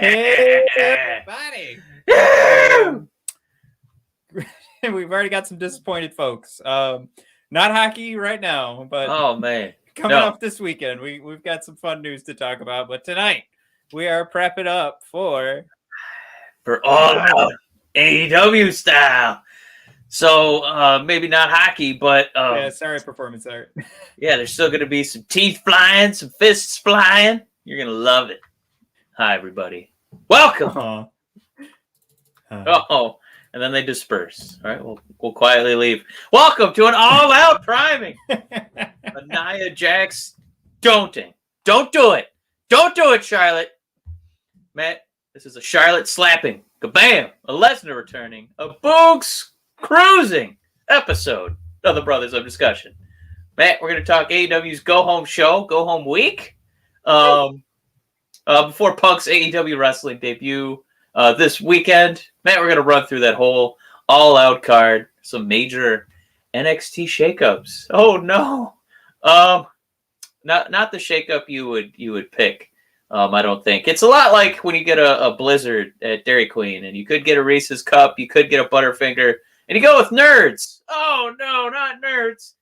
Hey, everybody. We've already got some disappointed folks. Not hockey right now, but coming up this weekend, we've got some fun news to talk about. But tonight, we are prepping up for All Out AEW style. So maybe not hockey, but sorry, performance art. Yeah, there's still going to be some teeth flying, some fists flying. You're going to love it. Hi, everybody. Welcome. And then they disperse. All right, we'll quietly leave. Welcome to an all-out priming. A Nia Jax don'ting. Don't do it. Don't do it, Charlotte. Matt, this is a Charlotte slapping. Kabam! A Lesnar returning. A Boogs cruising episode of the Brothers of Discussion. Matt, we're going to talk AEW's Go Home show, Go Home week. Before Punk's AEW wrestling debut this weekend. Matt, we're going to run through that whole all-out card. Some major NXT shakeups. Oh, no. Not the shakeup you would pick. I don't think. It's a lot like when you get a Blizzard at Dairy Queen, and you could get a Reese's Cup, you could get a Butterfinger, and you go with Nerds. Oh, no, not Nerds.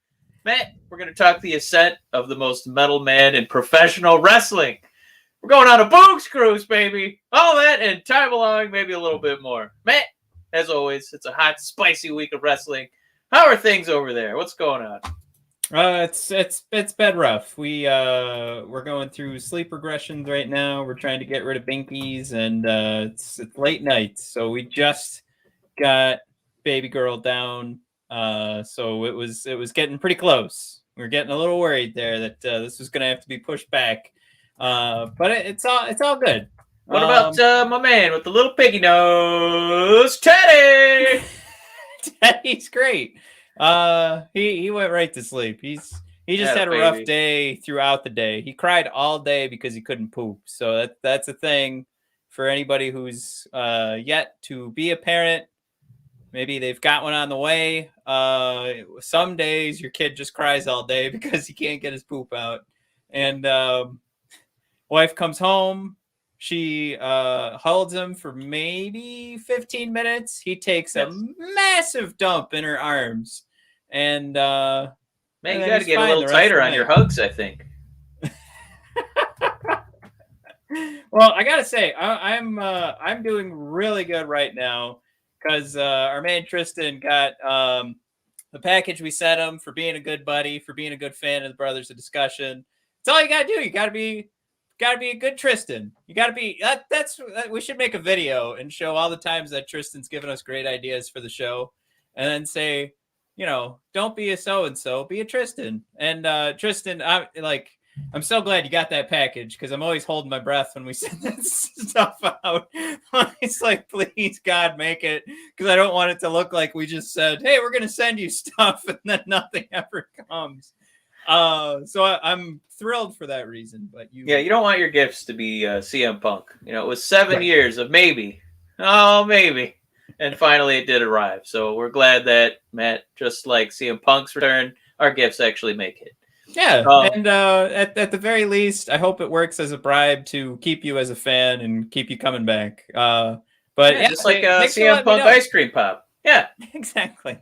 Matt, we're going to talk the ascent of the most metal man in professional wrestling. We're going on a Boogs cruise, baby. All that and time allowing, maybe a little bit more. Matt, as always, it's a hot, spicy week of wrestling. How are things over there? What's going on? It's been rough. We're going through sleep regressions right now. We're trying to get rid of binkies, and it's late night. So we just got baby girl down. So it was getting pretty close. We were getting a little worried there that this was gonna have to be pushed back. But it's all good. What about my man with the little piggy nose, Teddy? Teddy's great. He went right to sleep. He just had a rough day throughout the day. He cried all day because he couldn't poop. So that's a thing for anybody who's yet to be a parent. Maybe they've got one on the way. Some days your kid just cries all day because he can't get his poop out. And wife comes home. She holds him for maybe 15 minutes. He takes a massive dump in her arms. And man, you got to get a little tighter on your hugs, I think. Well, I got to say, I'm doing really good right now. Because our man Tristan got the package we sent him for being a good buddy, for being a good fan of the Brothers of Discussion. That's all you gotta do. You gotta be a good Tristan. You gotta be that's we should make a video and show all the times that Tristan's given us great ideas for the show, and then say, don't be a so and so, be a Tristan. And Tristan, I'm so glad you got that package because I'm always holding my breath when we send that stuff out. It's like, please, God, make it, because I don't want it to look like we just said, hey, we're going to send you stuff and then nothing ever comes. So I'm thrilled for that reason. But you don't want your gifts to be CM Punk. It was 7 years of maybe. Oh, maybe. And finally it did arrive. So we're glad that, Matt, just like CM Punk's return, our gifts actually make it. Yeah, and at the very least, I hope it works as a bribe to keep you as a fan and keep you coming back. But just like a CM Punk ice cream pop. Yeah, exactly.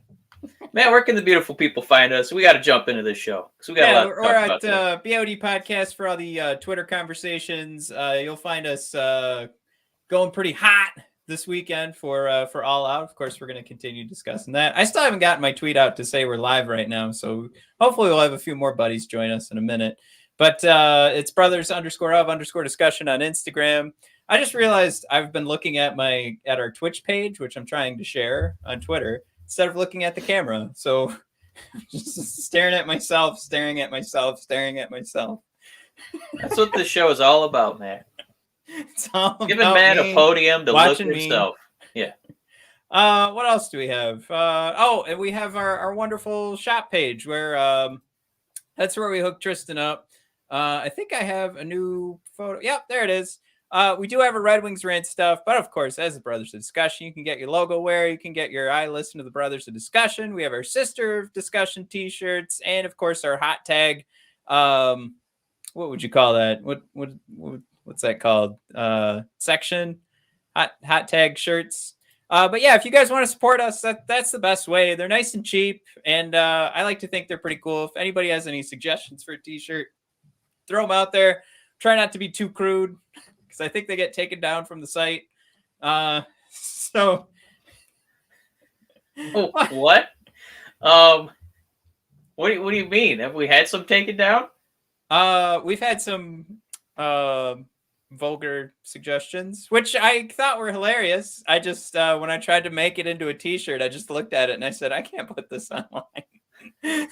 Man, where can the beautiful people find us? We got to jump into this show because we got a lot to talk about. Or at BOD Podcast for all the Twitter conversations. You'll find us going pretty hot this weekend for All Out. Of course, we're going to continue discussing that. I still haven't gotten my tweet out to say we're live right now, so hopefully we'll have a few more buddies join us in a minute. But it's brothers_of_discussion on Instagram. I just realized I've been looking at our Twitch page, which I'm trying to share on Twitter, instead of looking at the camera. So just staring at myself. That's what this show is all about, man. It's all giving Matt a podium to look at himself. Yeah. What else do we have? And we have our wonderful shop page where that's where we hook Tristan up. I think I have a new photo. Yep, there it is. We do have a Red Wings rant stuff, but of course, as the Brothers of Discussion, you can get your logo wear. You can get your I listen to the Brothers of Discussion. We have our Sister of Discussion t-shirts, and of course, our hot tag. What would you call that? What what's that called? Section, hot tag shirts. But yeah, if you guys want to support us, that's the best way. They're nice and cheap, and I like to think they're pretty cool. If anybody has any suggestions for a t-shirt, throw them out there. Try not to be too crude, because I think they get taken down from the site. So what? What do you mean? Have we had some taken down? We've had some vulgar suggestions, which I thought were hilarious. I just when I tried to make it into a t-shirt, I just looked at it and I said, I can't put this online.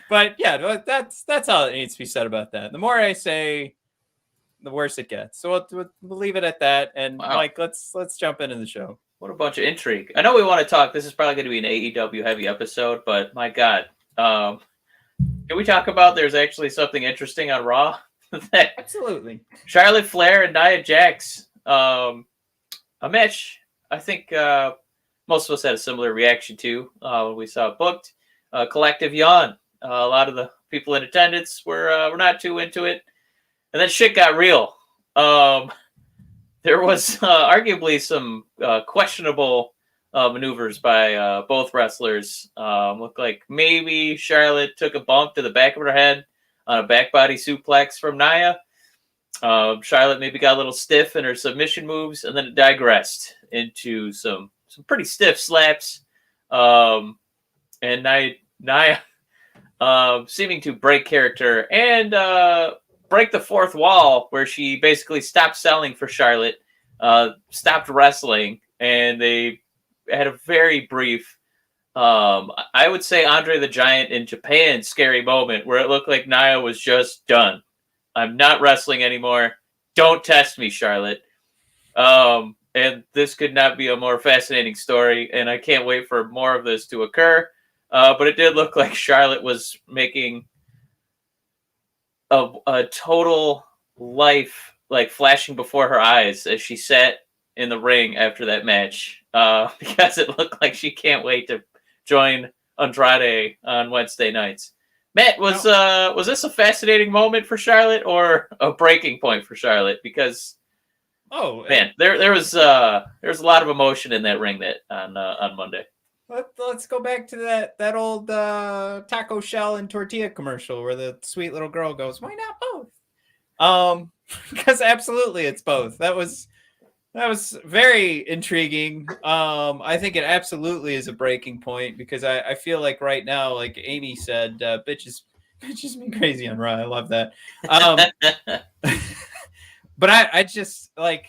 But yeah, that's all that needs to be said about that. The more I say, the worse it gets. So we'll leave it at that. And wow. Mike, let's jump into the show. What a bunch of intrigue. I know we want to talk. This is probably going to be an AEW heavy episode, but my God. Can we talk about there's actually something interesting on Raw? Absolutely. Charlotte Flair and Nia Jax. A match I think most of us had a similar reaction to when we saw it booked. Collective yawn. A lot of the people in attendance were not too into it. And then shit got real. There was arguably some questionable maneuvers by both wrestlers. Looked like maybe Charlotte took a bump to the back of her head on a back body suplex from Nia. Charlotte maybe got a little stiff in her submission moves, and then it digressed into some pretty stiff slaps. And Nia seeming to break character and break the fourth wall, where she basically stopped selling for Charlotte, stopped wrestling, and they had a very brief, I would say Andre the Giant in Japan scary moment where it looked like Nia was just done. I'm not wrestling anymore. Don't test me, Charlotte. And this could not be a more fascinating story, and I can't wait for more of this to occur. But it did look like Charlotte was making a total life like flashing before her eyes as she sat in the ring after that match, because it looked like she can't wait to join Andrade on Wednesday nights. Matt, was this a fascinating moment for Charlotte or a breaking point for Charlotte? Because man, there was a lot of emotion in that ring that on Monday. Let's go back to that old taco shell and tortilla commercial where the sweet little girl goes, "Why not both?" Because absolutely, it's both. That was very intriguing. I think it absolutely is a breaking point because I feel like right now, like Amy said, bitches me crazy on Raw. I love that. But I just like.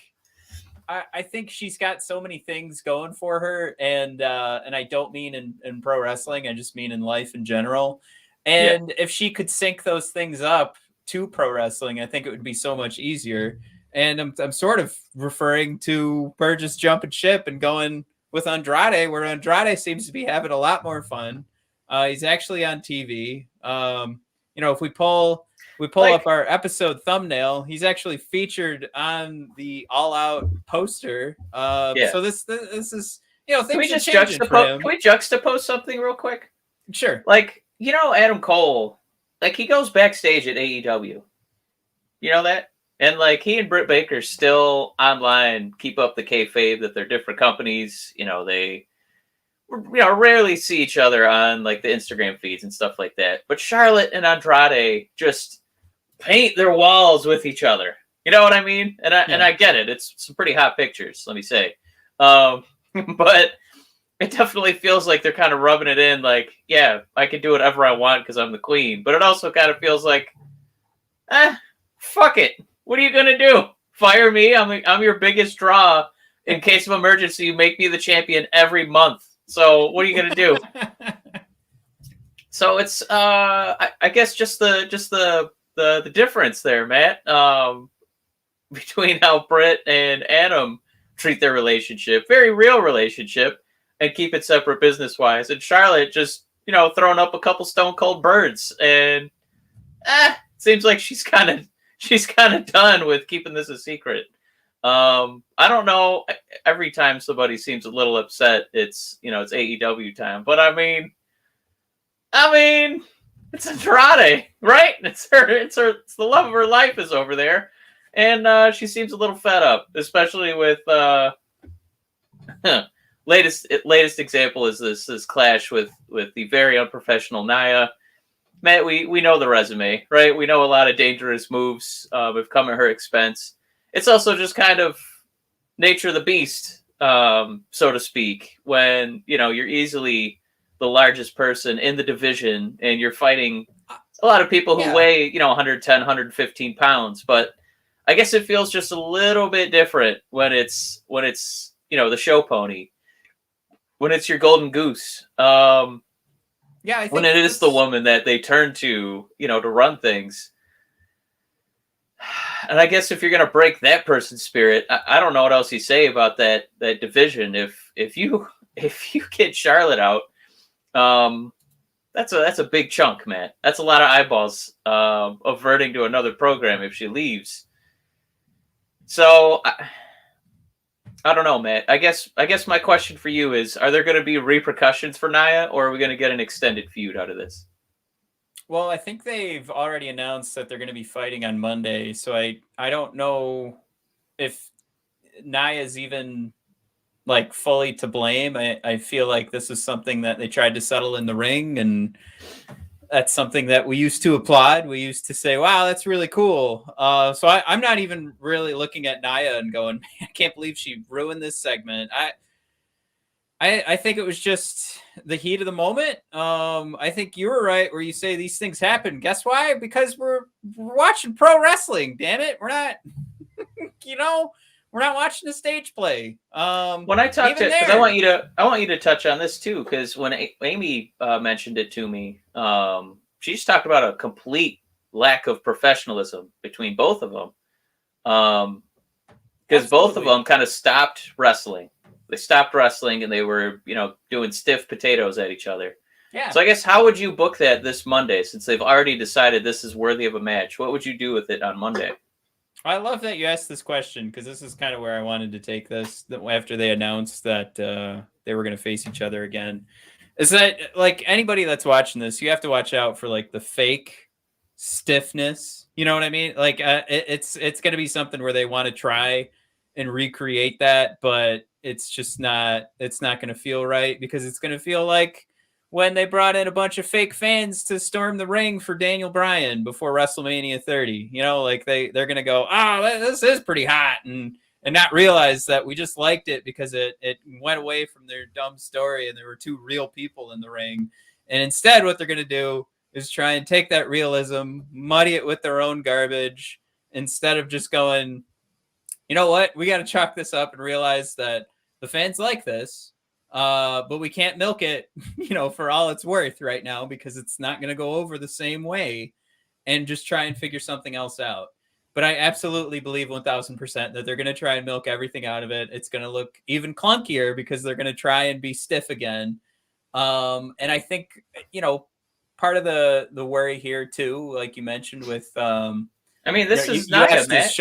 I think she's got so many things going for her, and I don't mean in pro wrestling. I just mean in life in general. And if she could sync those things up to pro wrestling, I think it would be so much easier. And I'm sort of referring to her just jumping ship and going with Andrade, where Andrade seems to be having a lot more fun. He's actually on TV. If we pull up our episode thumbnail, he's actually featured on the All Out poster. So this is, things can we just juxtapose something real quick? Sure. Like, Adam Cole, like he goes backstage at AEW. You know that? And like he and Britt Baker still online keep up the kayfabe that they're different companies. They rarely see each other on like the Instagram feeds and stuff like that. But Charlotte and Andrade just paint their walls with each other. You know what I mean? And I get it. It's some pretty hot pictures, let me say. But it definitely feels like they're kind of rubbing it in like, yeah, I can do whatever I want because I'm the queen. But it also kind of feels like, fuck it. What are you going to do? Fire me? I'm your biggest draw. In case of emergency, you make me the champion every month. So what are you going to do? So it's, I guess just the difference there, Matt, between how Britt and Adam treat their relationship, very real relationship, and keep it separate business-wise. And Charlotte just, throwing up a couple Stone Cold Birds, and seems like she's kind of done with keeping this a secret. I don't know. Every time somebody seems a little upset, it's AEW time. But I mean, it's Andrade, right? It's the love of her life is over there. and she seems a little fed up, especially with latest example is this clash with the very unprofessional Nia. Matt, we know the resume, right? We know a lot of dangerous moves have come at her expense. It's also just kind of nature of the beast, so to speak, when you're easily the largest person in the division and you're fighting a lot of people who weigh 110, 115 pounds. But I guess it feels just a little bit different when it's the show pony, when it's your golden goose. I think when it is the woman that they turn to, to run things. And I guess if you're going to break that person's spirit, I don't know what else you say about that division. If you get Charlotte out, that's a big chunk, man. That's a lot of eyeballs averting to another program if she leaves. So I don't know, Matt. I guess my question for you is: are there going to be repercussions for Nia, or are we going to get an extended feud out of this? Well, I think they've already announced that they're going to be fighting on Monday, so I don't know if Nia's even like fully to blame. I feel like this is something that they tried to settle in the ring, and that's something that we used to applaud. We used to say, wow, that's really cool. So I'm not even really looking at Nia and going, I can't believe she ruined this segment. I think it was just the heat of the moment. I think you were right where you say these things happen. Guess why? Because we're watching pro wrestling. Damn it, we're not. We're not watching a stage play. When I talk to, because I want you to touch on this too, because when Amy mentioned it to me, she just talked about a complete lack of professionalism between both of them. Because both of them kind of stopped wrestling. They stopped wrestling and they were, doing stiff potatoes at each other. Yeah. So I guess how would you book that this Monday, since they've already decided this is worthy of a match? What would you do with it on Monday? I love that you asked this question, because this is kind of where I wanted to take this after they announced that they were going to face each other again. Is that, like, anybody that's watching this, you have to watch out for like the fake stiffness. You know what I mean? Like it's going to be something where they want to try and recreate that, but it's just not. It's not going to feel right, because it's going to feel like when they brought in a bunch of fake fans to storm the ring for Daniel Bryan before WrestleMania 30. Like they're going to go, oh, this is pretty hot, and not realize that we just liked it because it went away from their dumb story and there were two real people in the ring. And instead, what they're going to do is try and take that realism, muddy it with their own garbage, instead of just going, you know what, we got to chalk this up and realize that the fans like this. But we can't milk it, for all it's worth right now, because it's not going to go over the same way, and just try and figure something else out. But I absolutely believe 1000% that they're going to try and milk everything out of it. It's going to look even clunkier because they're going to try and be stiff again. And I think, part of the worry here too, like you mentioned with, this is not is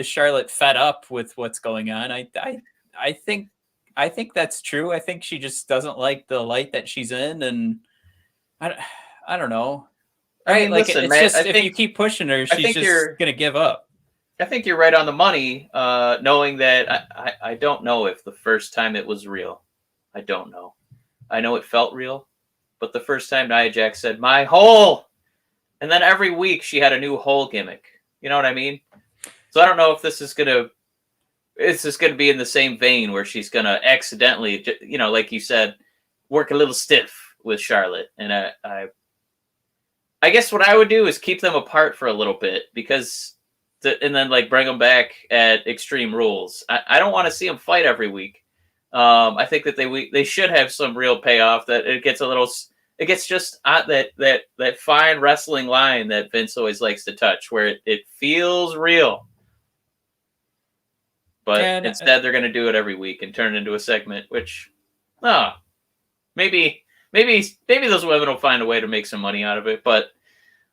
Charlotte fed up with what's going on? I think that's true. I think she just doesn't like the light that she's in, and I don't know. Right? Listen, Matt, just, if you keep pushing her, she's just gonna give up. I think you're right on the money, knowing that I don't know if the first time it was real. I don't know. I know it felt real, but the first time Nia Jax said, "My hole," and then every week she had a new hole gimmick. You know what I mean? So I don't know if this is gonna. It's just going to be in the same vein where she's going to accidentally, like you said, work a little stiff with Charlotte. And I guess what I would do is keep them apart for a little bit, and then like bring them back at Extreme Rules. I don't want to see them fight every week. I think that they should have some real payoff. That it gets just that fine wrestling line that Vince always likes to touch, where it feels real. But instead, they're going to do it every week and turn it into a segment, which, maybe those women will find a way to make some money out of it. But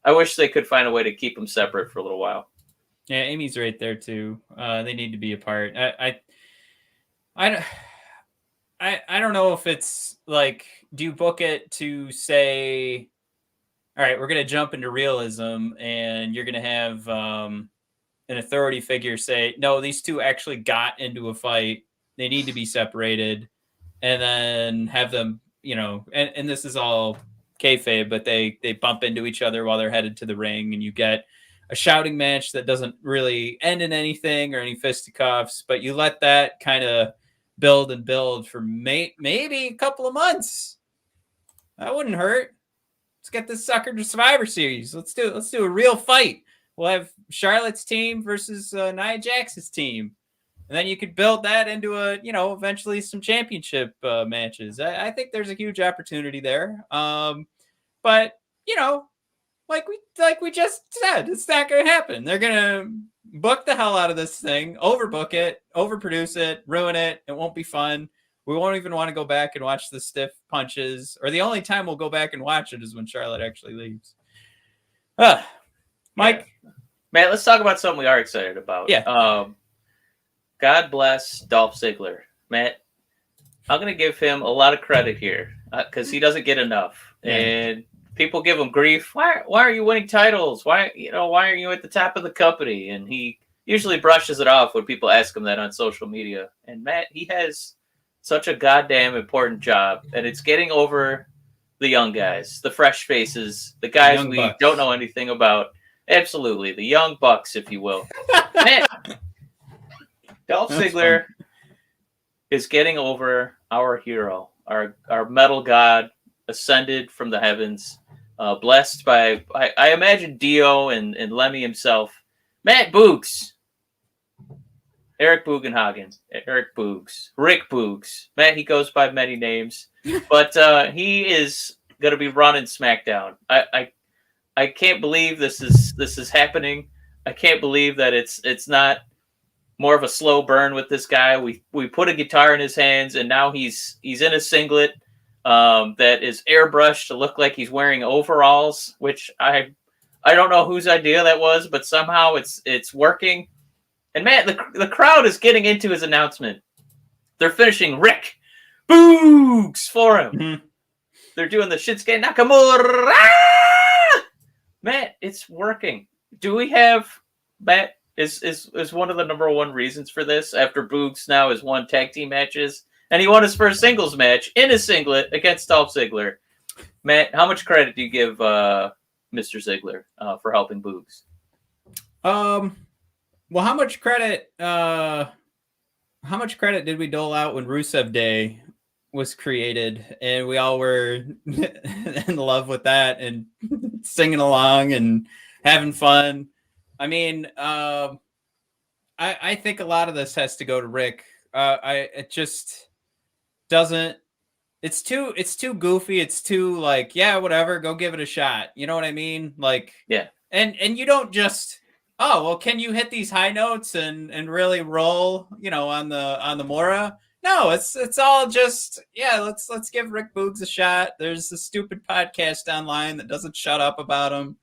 I wish they could find a way to keep them separate for a little while. Yeah, Amy's right there too. They need to be apart. I don't know if it's like, do you book it to say, all right, we're going to jump into realism, and you're going to have an authority figure say, no, these two actually got into a fight. They need to be separated, and then have them, and this is all kayfabe, but they bump into each other while they're headed to the ring, and you get a shouting match that doesn't really end in anything or any fisticuffs, but you let that kind of build and build for maybe a couple of months. That wouldn't hurt. Let's get this sucker to Survivor Series. Let's do a real fight. We'll have Charlotte's team versus Nia Jax's team. And then you could build that into eventually some championship matches. I think there's a huge opportunity there. But like we just said, it's not going to happen. They're going to book the hell out of this thing, overbook it, overproduce it, ruin it. It won't be fun. We won't even want to go back and watch the stiff punches. Or the only time we'll go back and watch it is when Charlotte actually leaves. Mike? Yeah. Matt, let's talk about something we are excited about. Yeah. God bless Dolph Ziggler. Matt, I'm going to give him a lot of credit here because he doesn't get enough. Yeah. And people give him grief. Why are you winning titles? Why are you at the top of the company? And he usually brushes it off when people ask him that on social media. And Matt, he has such a goddamn important job, and it's getting over the young guys, the fresh faces, the guys we don't know anything about. Absolutely, the young bucks, if you will. Man, Dolph Ziggler is getting over our hero, our metal god, ascended from the heavens, blessed by, I imagine, Dio and Lemmy himself, Matt Boogs. Eric Bugenhagen, Eric Boogs, Rick Boogs. Matt, he goes by many names, but he is going to be running SmackDown. I can't believe this is happening. I can't believe that it's not more of a slow burn with this guy. We put a guitar in his hands, and now he's in a singlet that is airbrushed to look like he's wearing overalls, which I don't know whose idea that was, but somehow it's working. And Matt, the crowd is getting into his announcement. They're finishing Rick Boogs for him. Mm-hmm. They're doing the Shinsuke Nakamura. Matt, it's working. Do we have Matt? Is one of the number one reasons for this after Boogs now has won tag team matches and he won his first singles match in a singlet against Dolph Ziggler. Matt, how much credit do you give Mr. Ziggler for helping Boogs? Well, how much credit did we dole out when Rusev Day was created and we all were in love with that and singing along and having fun? I mean, I think a lot of this has to go to Rick. It just doesn't. It's too goofy. It's too like, yeah, whatever. Go give it a shot. You know what I mean? Like, yeah. And you don't just, oh, well, can you hit these high notes and really roll, on the Mora? No, it's all just, yeah, let's give Rick Boogs a shot. There's a stupid podcast online that doesn't shut up about him.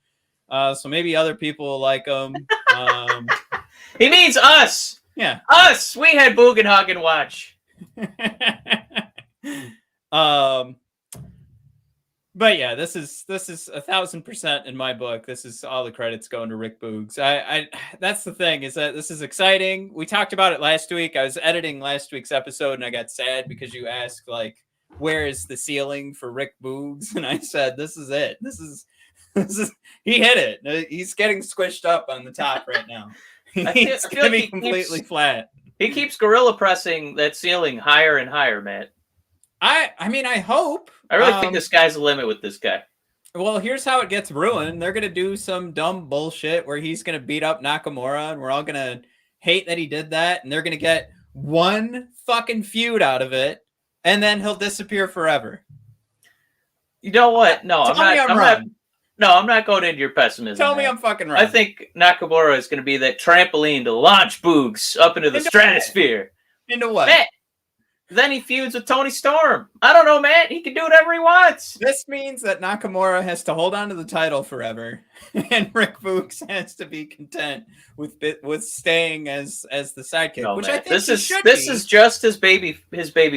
So maybe other people will like him. He means us. Yeah. Us. We had Bugenhagen watch. But yeah, this is 1,000% in my book. This is all the credits going to Rick Boogs. I that's the thing, is that this is exciting. We talked about it last week. I was editing last week's episode and I got sad because you asked, like, where is the ceiling for Rick Boogs? And I said, this is it. This is he hit it. He's getting squished up on the top right now. He's going to be completely flat. He keeps gorilla pressing that ceiling higher and higher, Matt. I mean, I hope. I really think the sky's the limit with this guy. Well, here's how it gets ruined. They're going to do some dumb bullshit where he's going to beat up Nakamura and we're all going to hate that he did that. And they're going to get one fucking feud out of it. And then he'll disappear forever. You know what? No, I'm not going into your pessimism. Tell me I'm fucking wrong. I think Nakamura is going to be that trampoline to launch Boogs up into the stratosphere. Into what? Matt, then he feuds with Tony Storm. I don't know, Matt. He can do whatever he wants. This means that Nakamura has to hold on to the title forever, and Rick Boogs has to be content with staying as the sidekick. No, which Matt, I think this is just his baby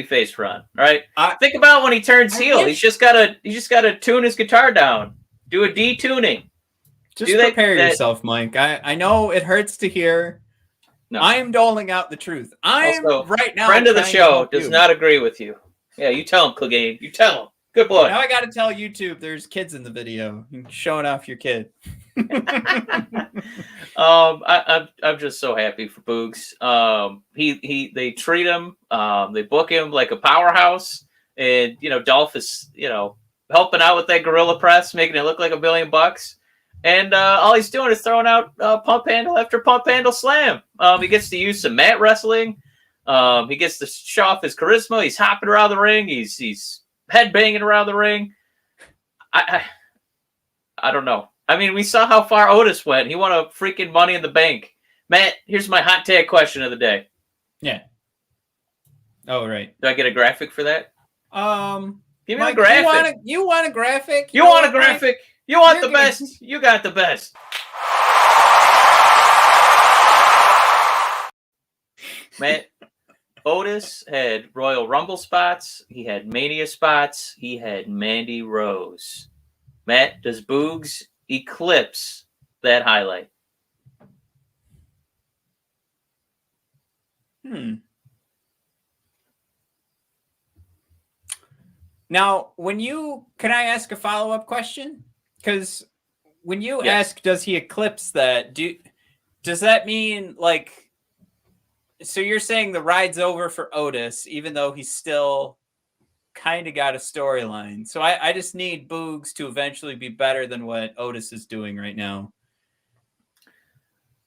face run, right? Think about when he turns heel. He's just gotta tune his guitar down, do a detuning. Just prepare yourself, Mike. I know it hurts to hear. No. I'm doling out the truth. I'm also, right now. Friend of the show does not agree with you. Yeah, you tell him, Clegane. You tell him. Good boy. Now I got to tell YouTube there's kids in the video. You're showing off your kid. I'm just so happy for Boogs. They treat him. They book him like a powerhouse, and Dolph is helping out with that gorilla press, making it look like $1 billion. And all he's doing is throwing out pump handle after pump handle slam. He gets to use some mat wrestling. He gets to show off his charisma. He's hopping around the ring. He's head banging around the ring. I don't know. I mean, we saw how far Otis went. He won a freaking Money in the Bank. Matt, here's my hot tag question of the day. Yeah. Oh, right. Do I get a graphic for that? Give me Mike, a graphic. You want a graphic? You want a graphic? You want the best? You got the best. Matt, Otis had Royal Rumble spots. He had Mania spots. He had Mandy Rose. Matt, does Boogs eclipse that highlight? Now, can I ask a follow-up question? Because when you ask, does he eclipse that? Does that mean so you're saying the ride's over for Otis, even though he's still kind of got a storyline. So I just need Boogs to eventually be better than what Otis is doing right now.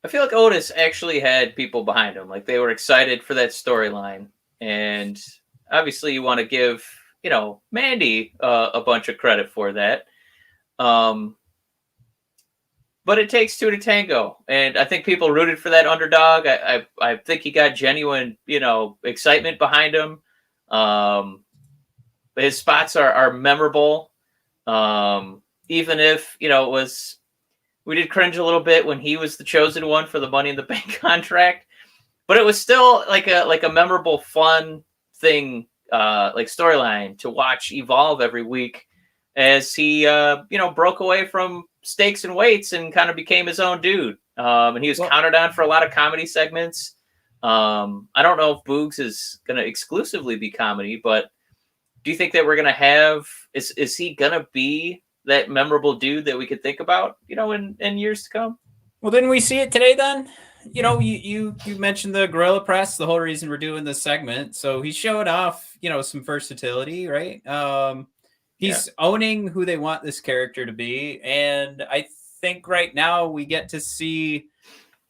I feel like Otis actually had people behind him. Like, they were excited for that storyline. And obviously you want to give, Mandy a bunch of credit for that. But it takes two to tango. And I think people rooted for that underdog. I think he got genuine, excitement behind him. His spots are memorable. Even if, we did cringe a little bit when he was the chosen one for the Money in the Bank contract, but it was still like a memorable, fun thing, storyline to watch evolve every week as he, broke away from stakes and weights and kind of became his own dude. And he was counted on for a lot of comedy segments. I don't know if Boogs is going to exclusively be comedy, but do you think that we're going to have, is he going to be that memorable dude that we could think about, in years to come? Well, didn't we see it today then? You mentioned the gorilla press, the whole reason we're doing this segment. So he showed off, some versatility, right? He's owning who they want this character to be. And I think right now we get to see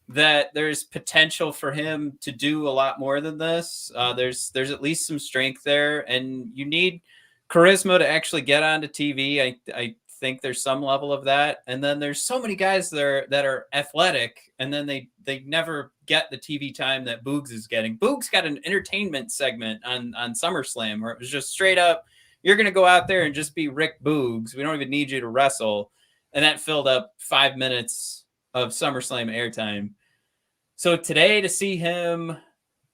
that there's potential for him to do a lot more than this. There's at least some strength there, and you need charisma to actually get onto TV. I think there's some level of that. And then there's so many guys there that are athletic, and then they never get the TV time that Boogs is getting. Boogs got an entertainment segment on SummerSlam where it was just straight up, you're going to go out there and just be Rick Boogs. We don't even need you to wrestle. And that filled up 5 minutes of SummerSlam airtime. So today, to see him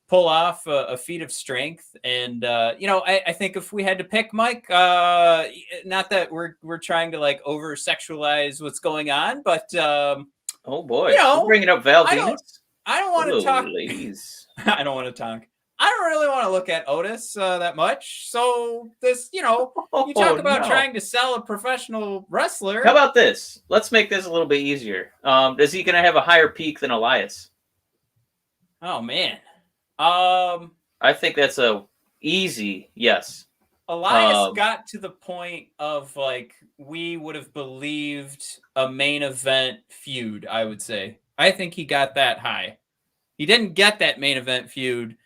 pull off a feat of strength, and I think if we had to pick, Mike, not that we're trying to over sexualize what's going on, but oh boy, you're bringing up Val Venus. I don't want to talk. Ladies. I don't want to talk. I don't really want to look at Otis that much. So this, you talk about trying to sell a professional wrestler. How about this? Let's make this a little bit easier. Is he going to have a higher peak than Elias? Oh man. I think that's a easy yes. Elias got to the point of we would have believed a main event feud, I would say. I think he got that high. He didn't get that main event feud.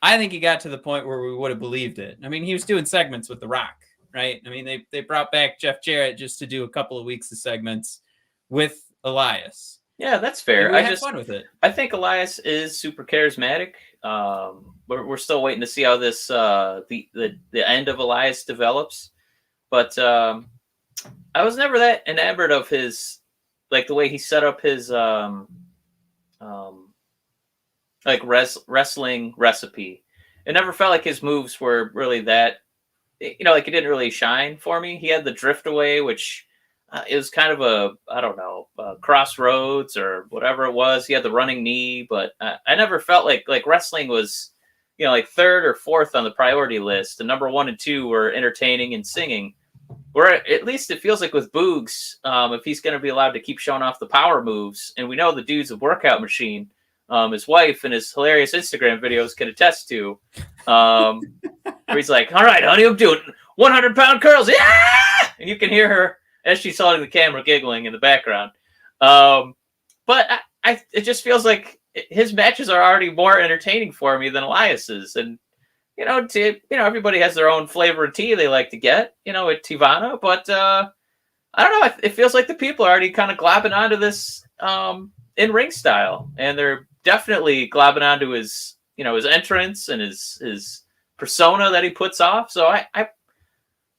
I think he got to the point where we would have believed it. I mean, he was doing segments with The Rock, right? I mean, they brought back Jeff Jarrett just to do a couple of weeks of segments with Elias. Yeah, that's fair. I had fun with it. I think Elias is super charismatic. We're still waiting to see how this the end of Elias develops. But I was never that enamored of his, the way he set up his wrestling recipe. It never felt like his moves were really that, it didn't really shine for me. He had the drift away, which it was kind of a crossroads or whatever it was. He had the running knee, but I never felt like wrestling was, like third or fourth on the priority list. The number 1 and 2 were entertaining and singing. Where at least it feels like with Boogs, if he's going to be allowed to keep showing off the power moves, and we know the dude's a workout machine, his wife and his hilarious Instagram videos can attest to, where he's like, all right, honey, I'm doing 100-pound curls. Yeah! And you can hear her as she's holding the camera giggling in the background. But it just feels like his matches are already more entertaining for me than Elias's. And, everybody has their own flavor of tea they like to get, at Tivana. But I don't know. It feels like the people are already kind of globbing onto this in-ring style. And they're definitely globbing onto his, his entrance and his persona that he puts off. So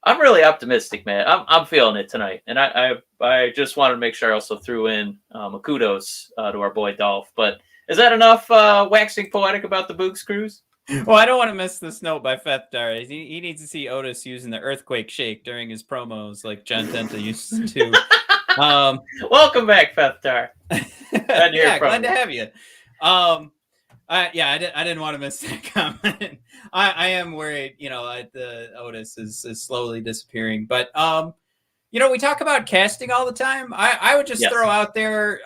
I'm really optimistic, man. I'm feeling it tonight. And I just wanted to make sure I also threw in a kudos to our boy Dolph. But is that enough waxing poetic about the Boogs Cruise? Well, I don't want to miss this note by Fethar. He needs to see Otis using the earthquake shake during his promos like John Tenta used to. Welcome back, Fethar. Yeah, glad to have you. I didn't want to miss that comment. I am worried, the Otis is slowly disappearing. But, we talk about casting all the time. I would just throw out there,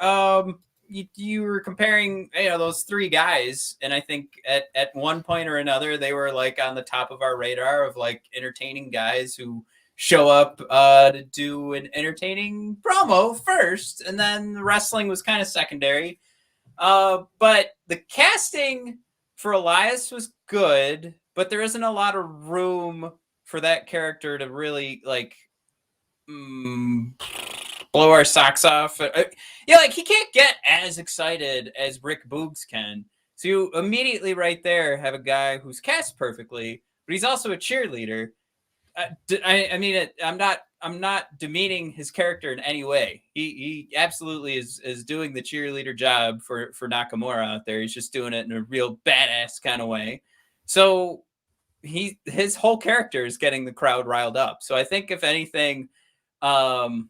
you were comparing, those 3 guys. And I think at one point or another, they were like on the top of our radar of like entertaining guys who show up to do an entertaining promo first. And then the wrestling was kind of secondary. But the casting for Elias was good, but there isn't a lot of room for that character to really blow our socks off. He can't get as excited as Rick Boogs can. So you immediately right there have a guy who's cast perfectly, but he's also a cheerleader. I'm not demeaning his character in any way. He absolutely is doing the cheerleader job for Nakamura out there. He's just doing it in a real badass kind of way. So his whole character is getting the crowd riled up. So I think if anything, I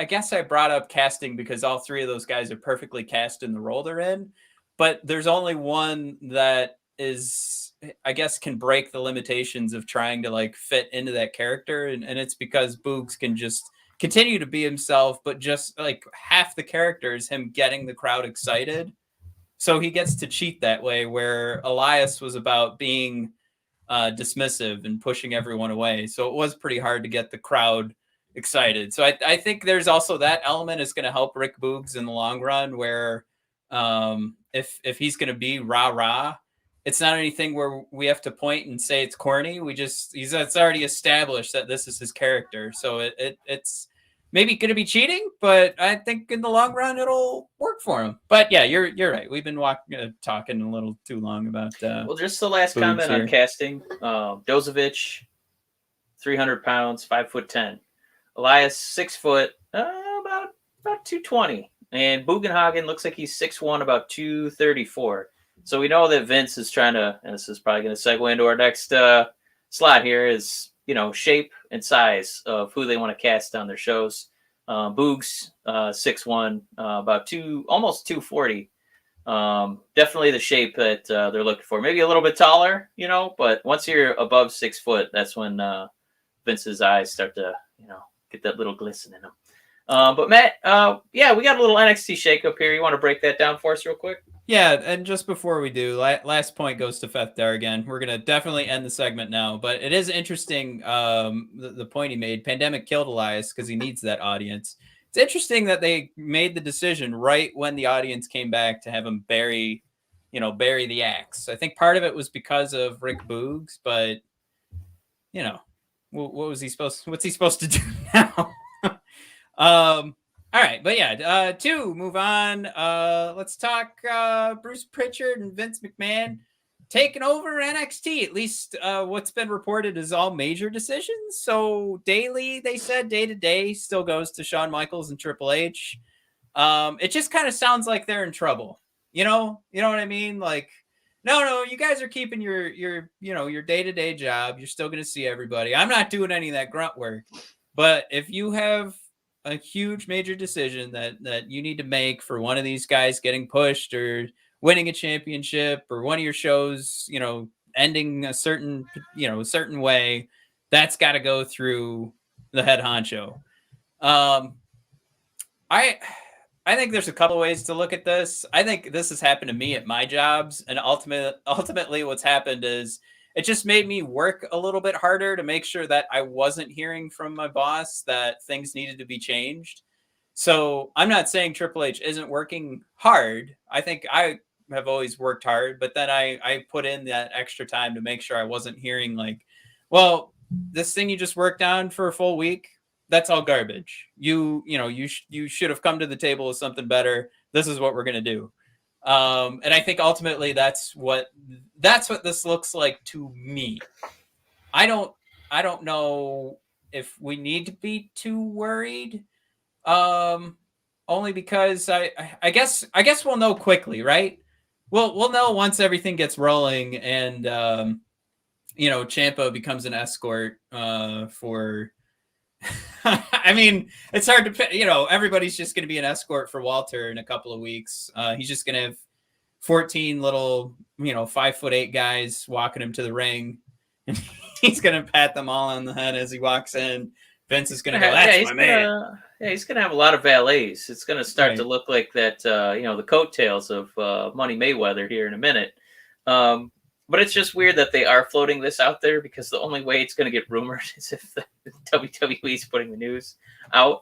guess I brought up casting because all 3 of those guys are perfectly cast in the role they're in, but there's only one that is, I guess, can break the limitations of trying to fit into that character. And it's because Boogs can just continue to be himself, but just half the character is him getting the crowd excited. So he gets to cheat that way, where Elias was about being dismissive and pushing everyone away. So it was pretty hard to get the crowd excited. So I think there's also that element is going to help Rick Boogs in the long run, where if he's going to be rah-rah, it's not anything where we have to point and say it's corny. It's already established that this is his character. So it's maybe going to be cheating, but I think in the long run it'll work for him. But yeah, you're right. We've been talking a little too long about. Well, just the last comment on casting. Dozovich, 300 pounds, 5'10". Elias, 6 foot, about 220, and Bugenhagen looks like he's 6'1", about 234. So we know that Vince is trying to, and this is probably going to segue into our next slot here, is shape and size of who they want to cast on their shows. Boogs, 6'1", about almost 240. Definitely the shape that they're looking for. Maybe a little bit taller, but once you're above 6 foot, that's when Vince's eyes start to, get that little glisten in them. But Matt, we got a little NXT shakeup here. You want to break that down for us real quick? Yeah, and just before we do, last point goes to Fethar again. We're going to definitely end the segment now, but it is interesting, the point he made. Pandemic killed Elias because he needs that audience. It's interesting that they made the decision right when the audience came back to have him bury the axe. I think part of it was because of Rick Boogs, but, what's he supposed to do now? All right, but yeah, to move on, let's talk Bruce Pritchard and Vince McMahon taking over NXT. At least what's been reported is all major decisions. So daily, they said, day-to-day still goes to Shawn Michaels and Triple H. It just kind of sounds like they're in trouble. You know what I mean? No, you guys are keeping your day-to-day job. You're still going to see everybody. I'm not doing any of that grunt work. But if you have a huge major decision that you need to make for one of these guys getting pushed or winning a championship or one of your shows, ending a certain way, that's got to go through the head honcho. I I think there's a couple ways to look at this. I think this has happened to me at my jobs, and ultimately what's happened is it just made me work a little bit harder to make sure that I wasn't hearing from my boss that things needed to be changed. So I'm not saying Triple H isn't working hard. I think I have always worked hard, but then I put in that extra time to make sure I wasn't hearing like, well, this thing you just worked on for a full week, that's all garbage. You should have come to the table with something better. This is what we're gonna do. And I think ultimately that's what this looks like to me. I don't know if we need to be too worried. Only because I guess we'll know quickly, right? We'll know once everything gets rolling and Ciampa becomes an escort for I mean, it's hard to everybody's just going to be an escort for Walter in a couple of weeks. He's just going to have 14 little, 5'8" guys walking him to the ring. And he's going to pat them all on the head as he walks in. Vince is going to go, that's my man. Yeah, he's going to have a lot of valets. It's going to start to look like that, the coattails of Money Mayweather here in a minute. But it's just weird that they are floating this out there because the only way it's going to get rumored is if the WWE is putting the news out.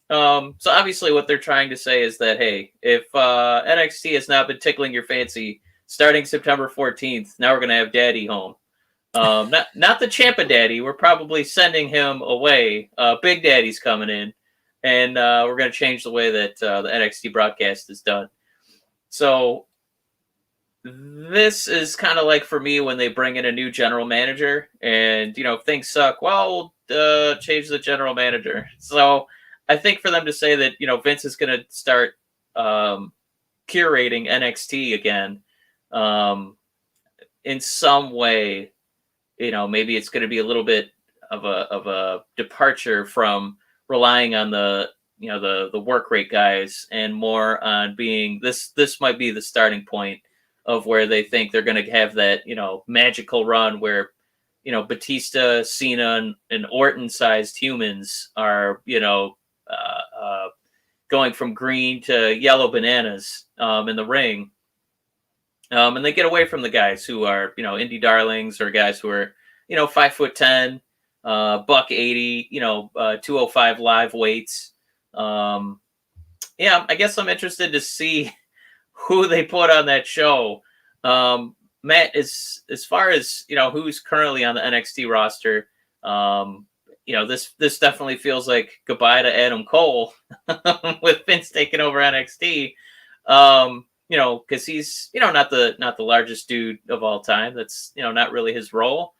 So obviously what they're trying to say is that, hey, if NXT has not been tickling your fancy starting September 14th, now we're going to have Daddy home. Not the Ciampa Daddy. We're probably sending him away. Big Daddy's coming in. And we're going to change the way that the NXT broadcast is done. So this is kind of like for me when they bring in a new general manager and, if things suck, well, we'll change the general manager. So I think for them to say that, Vince is going to start curating NXT again in some way, maybe it's going to be a little bit of a departure from relying on the work rate guys and more on being this might be the starting point of where they think they're going to have that, magical run where, Batista, Cena, and Orton-sized humans are, going from green to yellow bananas in the ring. And they get away from the guys who are, indie darlings or guys who are, 5'10", $180, 205 live weights. I guess I'm interested to see who they put on that show. Matt, as far as who's currently on the NXT roster, this definitely feels like goodbye to Adam Cole with Vince taking over NXT. Because he's not the largest dude of all time. That's not really his role.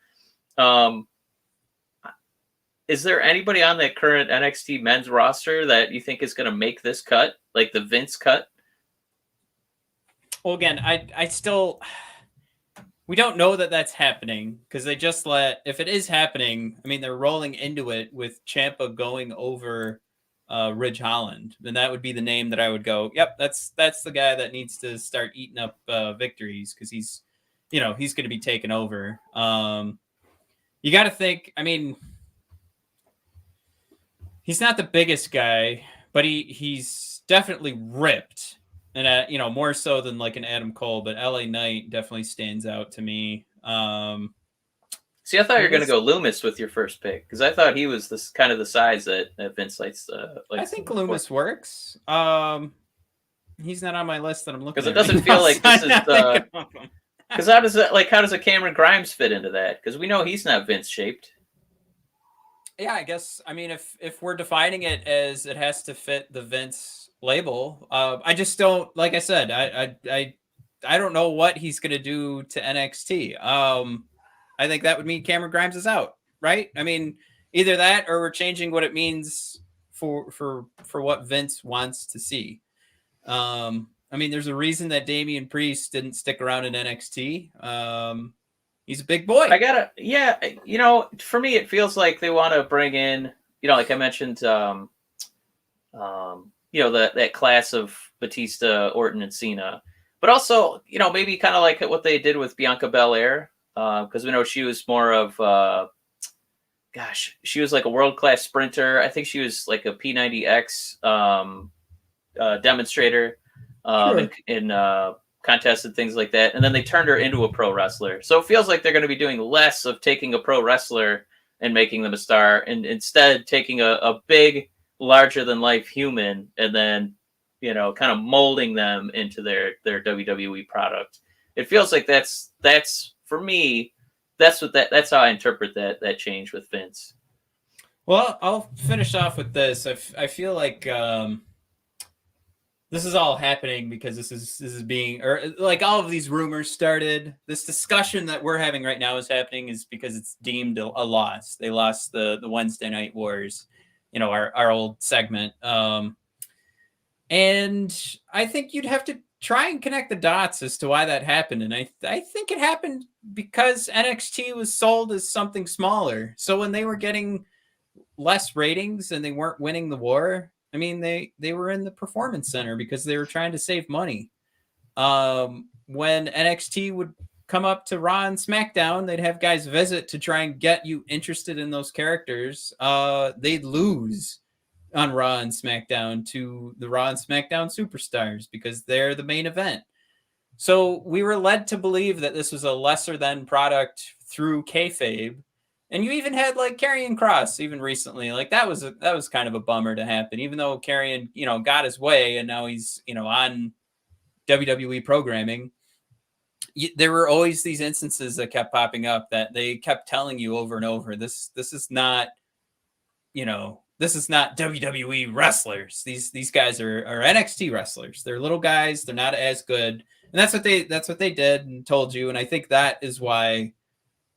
Is there anybody on that current NXT men's roster that you think is going to make this cut, like the Vince cut? Well, again, I still, we don't know that that's happening because they just if it is happening, I mean, they're rolling into it with Ciampa going over Ridge Holland. And that would be the name that I would go, yep, that's the guy that needs to start eating up victories because he's going to be taken over. You got to think, I mean, he's not the biggest guy, but he's definitely ripped. And, more so than like an Adam Cole, but LA Knight definitely stands out to me. See, I thought you were going to go Loomis with your first pick because I thought he was this kind of the size that Vince likes. I think Loomis works. He's not on my list that I'm looking at. Because it doesn't feel like this is because how does a Cameron Grimes fit into that? Because we know he's not Vince shaped. Yeah, I guess. I mean, if we're defining it as it has to fit the Vince label, I just don't. Like I said, I don't know what he's going to do to NXT. I think that would mean Cameron Grimes is out, right? I mean, either that or we're changing what it means for what Vince wants to see. I mean, there's a reason that Damian Priest didn't stick around in NXT. He's a big boy. For me, it feels like they want to bring in like I mentioned, that class of Batista, Orton, and Cena, but also, maybe kind of like what they did with Bianca Belair, because we know she was more of, she was like a world-class sprinter. I think she was like a P90X demonstrator in contests and things like that. And then they turned her into a pro wrestler. So it feels like they're going to be doing less of taking a pro wrestler and making them a star, and instead taking a big, larger-than-life human and then, kind of molding them into their WWE product. It feels like that's for me. That's how I interpret that change with Vince. Well, I'll finish off with this. I feel like this is all happening because this is being, or like all of these rumors started. This discussion that we're having right now is happening is because it's deemed a loss. They lost the Wednesday Night Wars, our old segment. And I think you'd have to try and connect the dots as to why that happened. And I think it happened because NXT was sold as something smaller. So when they were getting less ratings and they weren't winning the war, I mean, they were in the Performance Center because they were trying to save money. When NXT would come up to Raw and SmackDown, they'd have guys visit to try and get you interested in those characters. They'd lose on Raw and SmackDown to the Raw and SmackDown superstars because they're the main event. So we were led to believe that this was a lesser than product through kayfabe. And you even had like Karrion Kross even recently. Like that was kind of a bummer to happen, even though Karrion, got his way and now he's, on WWE programming. There were always these instances that kept popping up that they kept telling you over and over, this is not, this is not WWE wrestlers. These guys are NXT wrestlers. They're little guys. They're not as good. And that's what they did and told you. And I think that is why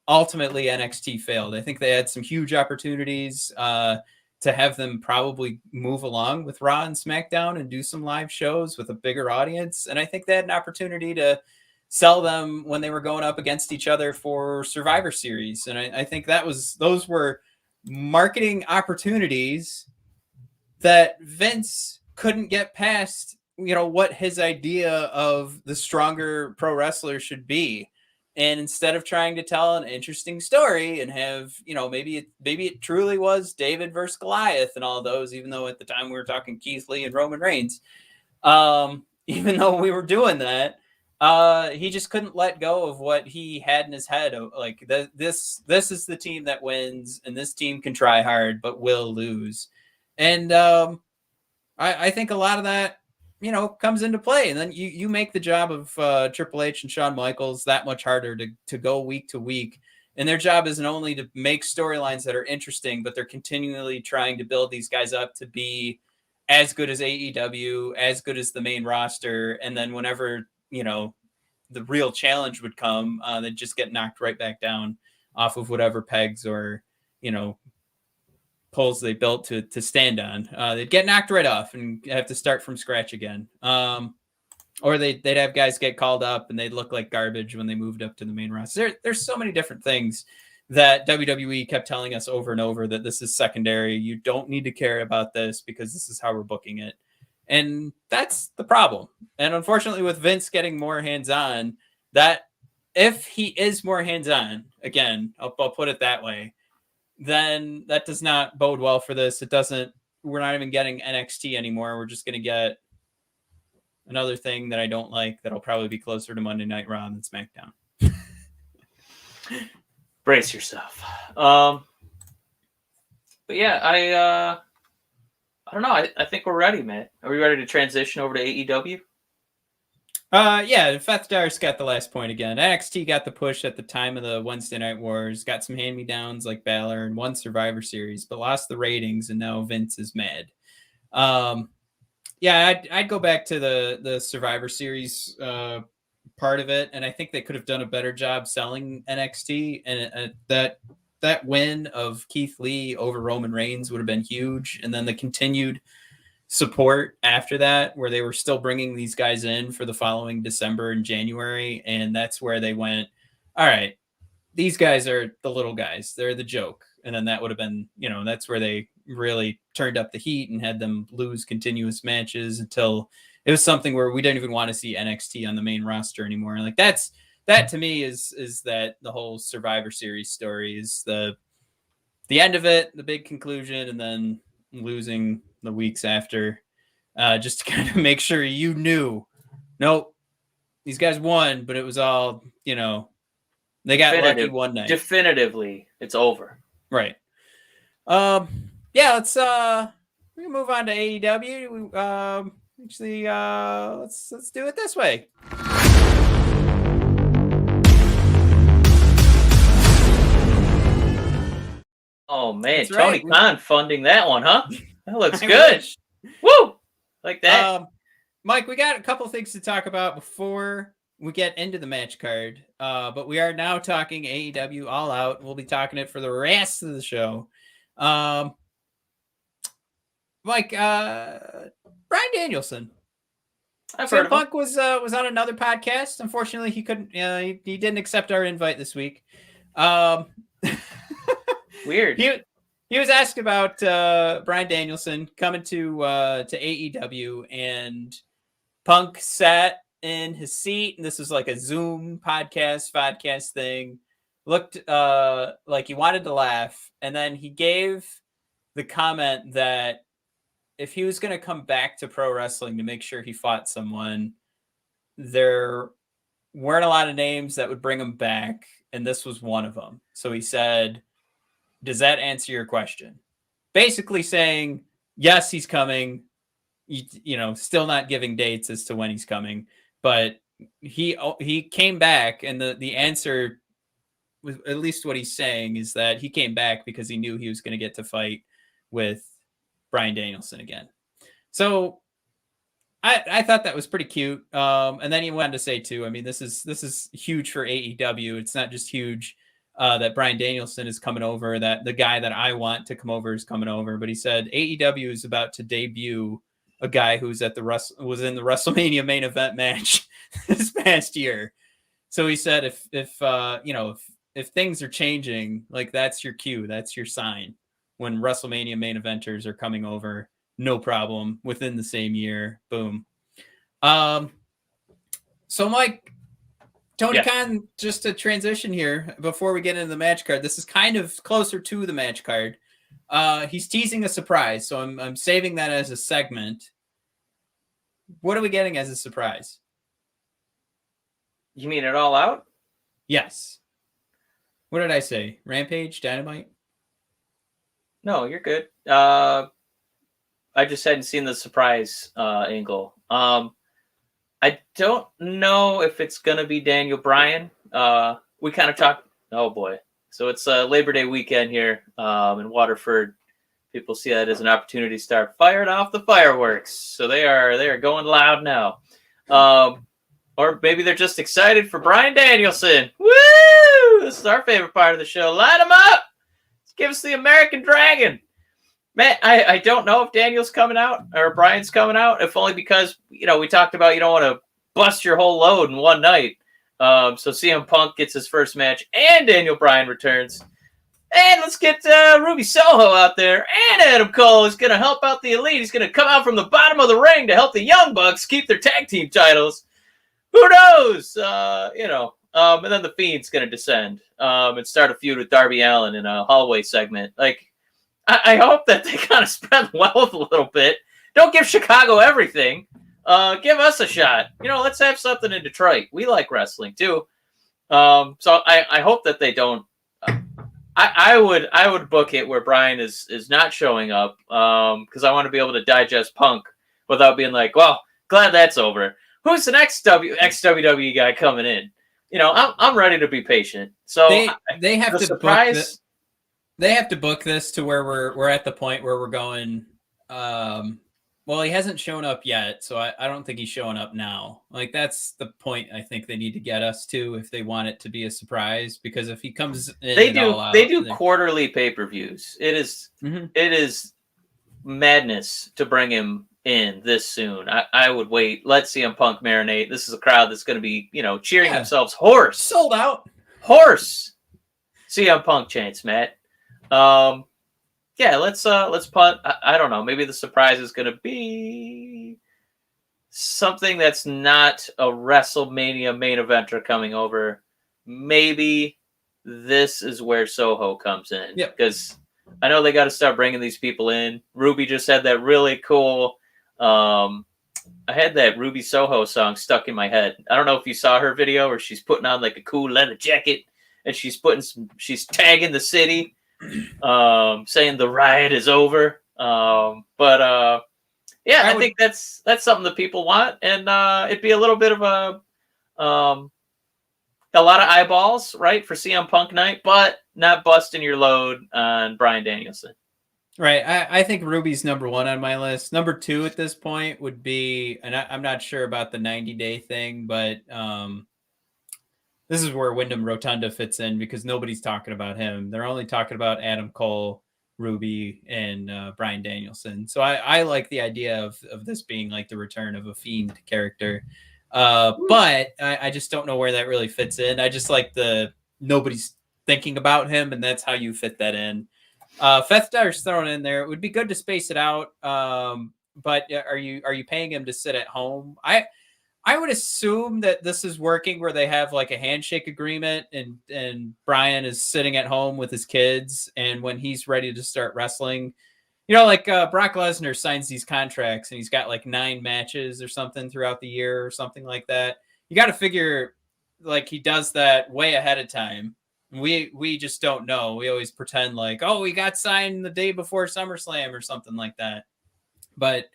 ultimately NXT failed. I think they had some huge opportunities to have them probably move along with Raw and SmackDown and do some live shows with a bigger audience. And I think they had an opportunity to sell them when they were going up against each other for Survivor Series. And I think those were marketing opportunities that Vince couldn't get past, what his idea of the stronger pro wrestler should be. And instead of trying to tell an interesting story and have, maybe it truly was David versus Goliath and all those, even though at the time we were talking Keith Lee and Roman Reigns, even though we were doing that, he just couldn't let go of what he had in his head. Like this is the team that wins, and this team can try hard but will lose. And I think a lot of that, comes into play. And then you make the job of Triple H and Shawn Michaels that much harder to go week to week. And their job isn't only to make storylines that are interesting, but they're continually trying to build these guys up to be as good as AEW, as good as the main roster. And then whenever, the real challenge would come, they'd just get knocked right back down off of whatever pegs or, poles they built to stand on. They'd get knocked right off and have to start from scratch again. Or they'd have guys get called up and they'd look like garbage when they moved up to the main roster. There's so many different things that WWE kept telling us over and over that this is secondary. You don't need to care about this because this is how we're booking it. And that's the problem. And unfortunately, with Vince getting more hands-on, that if he is more hands-on, again, I'll put it that way, then that does not bode well for this. We're not even getting NXT anymore. We're just going to get another thing that I don't like that'll probably be closer to Monday Night Raw than SmackDown. Brace yourself. But yeah, I don't know. I think we're ready, man. Are we ready to transition over to AEW? Yeah, Feth Darce got the last point again. NXT got the push at the time of the Wednesday Night Wars, got some hand-me-downs like Balor and won Survivor Series, but lost the ratings, and now Vince is mad. Yeah, I'd go back to the Survivor Series part of it, and I think they could have done a better job selling NXT, and that win of Keith Lee over Roman Reigns would have been huge, and then the continued support after that, where they were still bringing these guys in for the following December and January. And that's where they went, all right, these guys are the little guys. They're the joke. And then that would have been, that's where they really turned up the heat and had them lose continuous matches until it was something where we didn't even want to see NXT on the main roster anymore. Like that to me is that the whole Survivor Series story is the end of it, the big conclusion, and then losing the weeks after, just to kind of make sure you knew, nope, these guys won, but it was all, they got lucky one night. Definitively, it's over. Right. Yeah, let's we can move on to AEW. Actually, let's do it this way. Oh man, that's Tony Khan funding that one, huh? That looks good. Wish. Woo! Like that. Mike, we got a couple things to talk about before we get into the match card. But we are now talking AEW All Out. We'll be talking it for the rest of the show. Mike, Bryan Danielson. CM Punk was on another podcast. Unfortunately, he couldn't. He didn't accept our invite this week. Weird. He was asked about Bryan Danielson coming to AEW, and Punk sat in his seat, and this was like a Zoom podcast thing. Looked like he wanted to laugh, and then he gave the comment that if he was going to come back to pro wrestling to make sure he fought someone, there weren't a lot of names that would bring him back, and this was one of them. So he said, does that answer your question? Basically saying, yes, he's coming. Still not giving dates as to when he's coming, but he came back, and the answer was, at least what he's saying, is that he came back because he knew he was going to get to fight with Bryan Danielson again. So I thought that was pretty cute. And then he wanted to say too, I mean, this is huge for AEW. It's not just huge that Bryan Danielson is coming over, that the guy that I want to come over is coming over, but he said AEW is about to debut a guy who's was in the WrestleMania main event match this past year. So he said, if things are changing, like, that's your cue, that's your sign. When WrestleMania main eventers are coming over, no problem, within the same year, boom. So Mike, Tony Khan, just to transition here before we get into the match card, this is kind of closer to the match card. He's teasing a surprise, so I'm saving that as a segment. What are we getting as a surprise? You mean it All Out? Yes. What did I say? Rampage? Dynamite? No, you're good. I just hadn't seen the surprise angle. I don't know if it's going to be Daniel Bryan. We kind of talked. Oh, boy. So it's Labor Day weekend here in Waterford. People see that as an opportunity to start firing off the fireworks. So they are going loud now. Or maybe they're just excited for Bryan Danielson. Woo! This is our favorite part of the show. Line them up. Let's give us the American Dragon. Man, I don't know if Daniel's coming out or Bryan's coming out, if only because, we talked about you don't want to bust your whole load in one night. So CM Punk gets his first match and Daniel Bryan returns. And let's get Ruby Soho out there. And Adam Cole is going to help out the Elite. He's going to come out from the bottom of the ring to help the Young Bucks keep their tag team titles. Who knows? And then the Fiend's going to descend and start a feud with Darby Allin in a hallway segment. Like, I hope that they kind of spread the wealth a little bit. Don't give Chicago everything. Give us a shot. Let's have something in Detroit. We like wrestling too. So I hope that they don't. I would book it where Bryan is not showing up because I want to be able to digest Punk without being like, well, glad that's over. Who's the next ex-WWE guy coming in? I'm ready to be patient. So they have to surprise. They have to book this to where we're at the point where we're going. Well, he hasn't shown up yet, so I don't think he's showing up now. Like, that's the point I think they need to get us to if they want it to be a surprise. Because if he comes in, they do quarterly pay-per-views. It is madness to bring him in this soon. I would wait. Let CM Punk marinate. This is a crowd that's going to be cheering themselves hoarse. Sold out. Horse. CM Punk chants, Matt. yeah, let's punt. I don't know. Maybe the surprise is going to be something that's not a WrestleMania main eventer coming over. Maybe this is where Soho comes in. Yep. Because I know they got to start bringing these people in. Ruby just had that really cool. I had that Ruby Soho song stuck in my head. I don't know if you saw her video where she's putting on like a cool leather jacket and she's tagging the city, saying the riot is over. Yeah, I think that's something that people want, and it'd be a little bit of a lot of eyeballs, right, for CM Punk night, but not busting your load on Bryan Danielson. Right. I think Ruby's number 1 on my list. Number 2 at this point would be, and I'm not sure about the 90-day thing, but this is where Wyndham Rotunda fits in because nobody's talking about him. They're only talking about Adam Cole, Ruby, and Bryan Danielson. So I like the idea of this being like the return of a Fiend character. But I just don't know where that really fits in. I just like nobody's thinking about him, and that's how you fit that in. Fethdar's thrown in there. It would be good to space it out. But are you paying him to sit at home? I would assume that this is working where they have like a handshake agreement and Bryan is sitting at home with his kids. And when he's ready to start wrestling, like Brock Lesnar signs these contracts and he's got like 9 matches or something throughout the year or something like that. You got to figure like he does that way ahead of time. We just don't know. We always pretend like, oh, we got signed the day before SummerSlam or something like that. But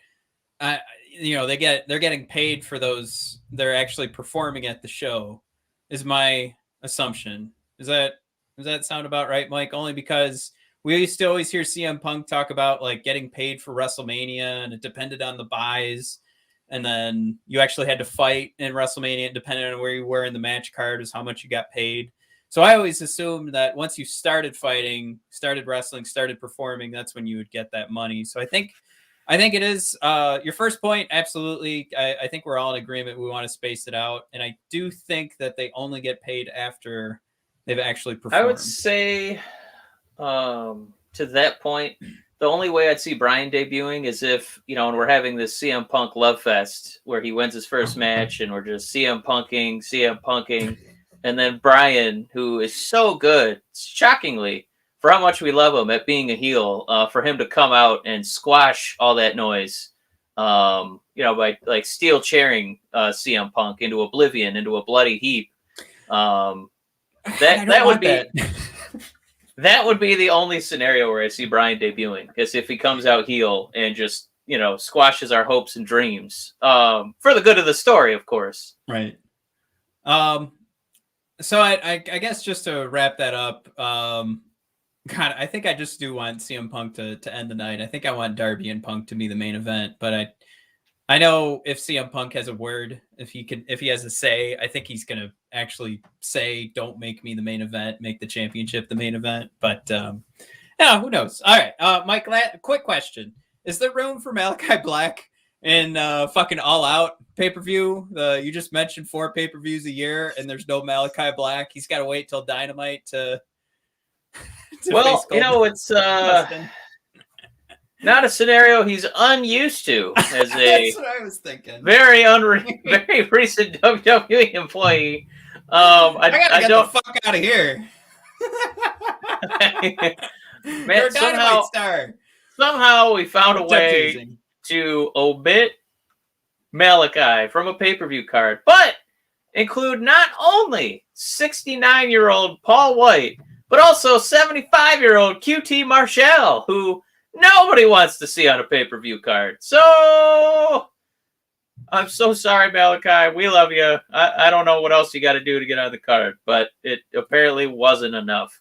they're getting paid for those. They're actually performing at the show, is my assumption. Does that sound about right, Mike? Only because we used to always hear CM Punk talk about like getting paid for WrestleMania, and it depended on the buys. And then you actually had to fight in WrestleMania, depending on where you were in the match card, is how much you got paid. So I always assumed that once you started fighting, started wrestling, started performing, that's when you would get that money. So I think it is your first point. Absolutely. I think we're all in agreement. We want to space it out. And I do think that they only get paid after they've actually performed. I would say to that point, the only way I'd see Bryan debuting is if, and we're having this CM Punk love fest where he wins his first match and we're just CM punking. And then Bryan, who is so good, shockingly, for how much we love him at being a heel, for him to come out and squash all that noise, by like steel chairing CM Punk into oblivion, into a bloody heap. That would be that would be the only scenario where I see Bryan debuting, because if he comes out heel and just squashes our hopes and dreams, for the good of the story, of course. Right. So I guess just to wrap that up, God, I think I just do want CM Punk to end the night. I think I want Darby and Punk to be the main event, but I know if CM Punk has a word, if he has a say, I think he's gonna actually say, "Don't make me the main event, make the championship the main event." But yeah, who knows? All right, Mike, quick question: is there room for Malachi Black in fucking All Out pay-per-view? You just mentioned 4 pay-per-views a year, and there's no Malachi Black. He's got to wait till Dynamite to well, it's not a scenario he's unused to as a That's what I was thinking. Very recent WWE employee. I gotta get the fuck out of here. Man, You're a Dynamite star. Somehow we found a way to omit Malachi from a pay-per-view card, but include not only 69-year-old Paul White, but also 75-year-old QT Marshall, who nobody wants to see on a pay-per-view card. So I'm so sorry, Malachi. We love you. I don't know what else you got to do to get on the card, but it apparently wasn't enough.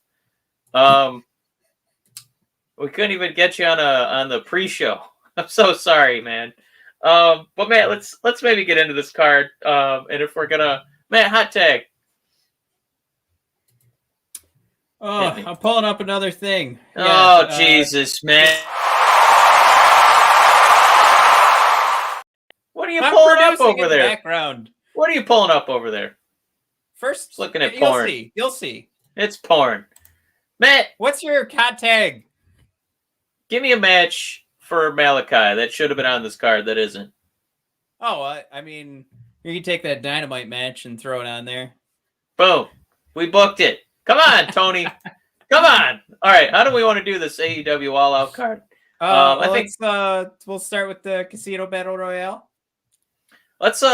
We couldn't even get you on the pre-show. I'm so sorry, man. But man, let's maybe get into this card. And if we're gonna, man, hot tag. Oh, I'm pulling up another thing. Oh, Jesus, man. What are you pulling up over there? Background. What are you pulling up over there? First, just looking at porn. You'll see. It's porn. Matt, what's your hot tag? Give me a match for Malachi that should have been on this card that isn't. Oh, I mean, you can take that Dynamite match and throw it on there. Boom. We booked it. Come on, Tony. Come on. All right. How do we want to do this AEW All Out card? I think we'll start with the Casino Battle Royale. Let's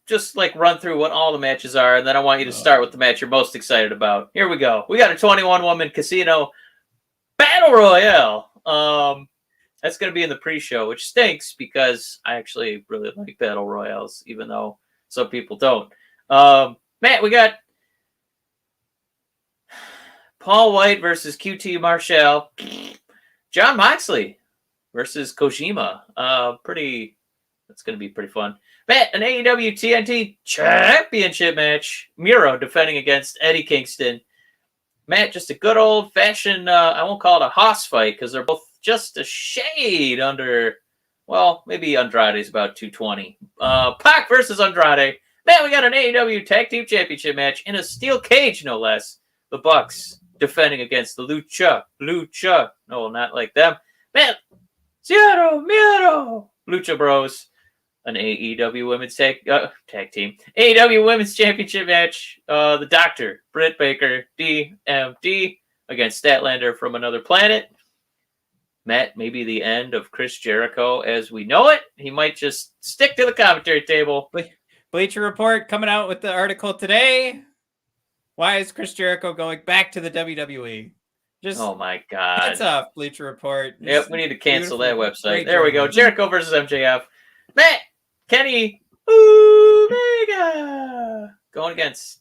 just like run through what all the matches are, and then I want you to start with the match you're most excited about. Here we go. We got a 21-woman Casino Battle Royale. That's going to be in the pre-show, which stinks because I actually really like Battle Royales, even though some people don't. Matt, we got Paul White versus QT Marshall. Jon Moxley versus Kojima. That's going to be pretty fun. Matt, an AEW TNT Championship match. Miro defending against Eddie Kingston. Matt, just a good old-fashioned, I won't call it a hoss fight because they're both just a shade under, well, maybe Andrade's about 220. Pac versus Andrade. Matt, we got an AEW Tag Team Championship match in a steel cage, no less. The Bucks defending against the Lucha. No, not like them. Matt, Zero Miedo. Lucha Bros. An AEW Women's Tag Team. AEW Women's Championship match. The Doctor, Britt Baker, DMD against Statlander from Another Planet. Matt, maybe the end of Chris Jericho as we know it. He might just stick to the commentary table. Bleacher Report coming out with the article today. Why is Chris Jericho going back to the WWE? Oh my God. That's off, Bleacher Report. Yep, we need to cancel that website. There we go. Jericho versus MJF. Matt, Kenny Omega going against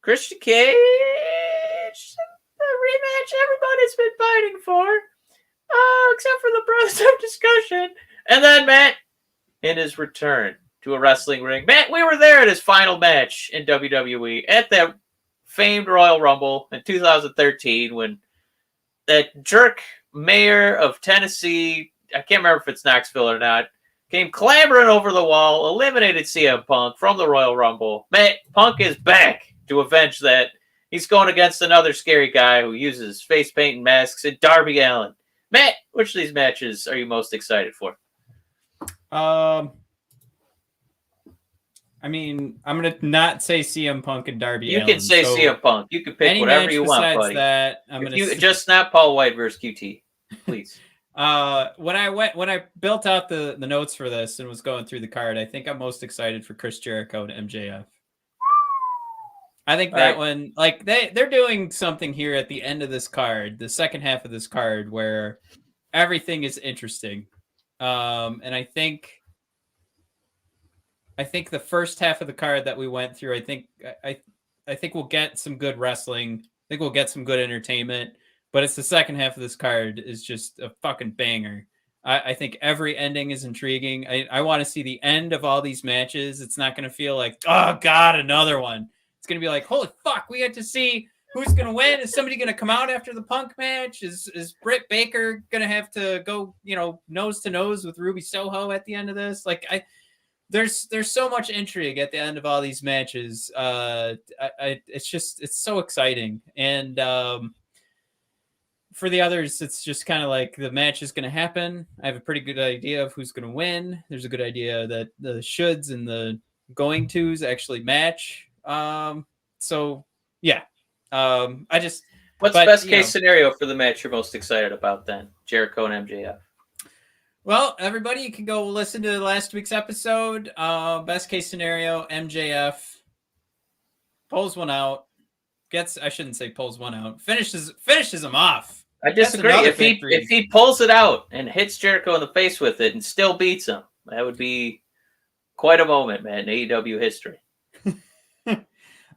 Christian Cage. The rematch everybody's been fighting for. Except for the Brothers of Discussion. And then Matt, in his return to a wrestling ring. Matt, we were there at his final match in WWE at that famed Royal Rumble in 2013 when that jerk mayor of Tennessee, I can't remember if it's Knoxville or not, came clambering over the wall, eliminated CM Punk from the Royal Rumble. Matt, Punk is back to avenge that. He's going against another scary guy who uses face paint and masks, and Darby Allin. Matt, which of these matches are you most excited for? I mean, I'm going to not say CM Punk and Darby Allin. You can say CM Punk. You can pick whatever you want, buddy. That, just not Paul White versus QT, please. When I built out the notes for this and was going through the card, I think I'm most excited for Chris Jericho and MJF. I think that one, like they're doing something here at the end of this card, the second half of this card, where everything is interesting. And I think the first half of the card that we went through, I think we'll get some good wrestling. I think we'll get some good entertainment. But it's the second half of this card is just a fucking banger. I think every ending is intriguing. I want to see the end of all these matches. It's not going to feel like, oh God, another one. It's going to be like, holy fuck, we get to see who's going to win. Is somebody going to come out after the Punk match? Is Britt Baker going to have to go, nose to nose with Ruby Soho at the end of this? Like, there's so much intrigue at the end of all these matches. It's so exciting. And for the others, it's just kind of like the match is going to happen. I have a pretty good idea of who's going to win. There's a good idea that the shoulds and the going tos actually match. So yeah. What's the best case scenario for the match you're most excited about then? Jericho and MJF. Well, everybody, you can go listen to last week's episode. Best case scenario, MJF pulls one out. I shouldn't say pulls one out. Finishes him off. I disagree. If he pulls it out and hits Jericho in the face with it and still beats him, that would be quite a moment, man, in AEW history.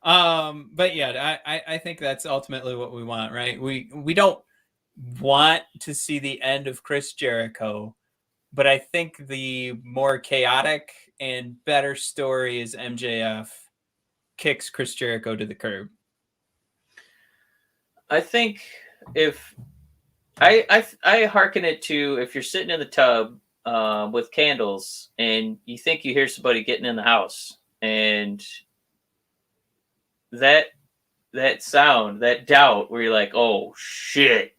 But yeah, I think that's ultimately what we want, right? We don't want to see the end of Chris Jericho, but I think the more chaotic and better story is MJF kicks Chris Jericho to the curb. I think if I hearken it to if you're sitting in the tub with candles and you think you hear somebody getting in the house, and that sound, that doubt where you're like, oh shit,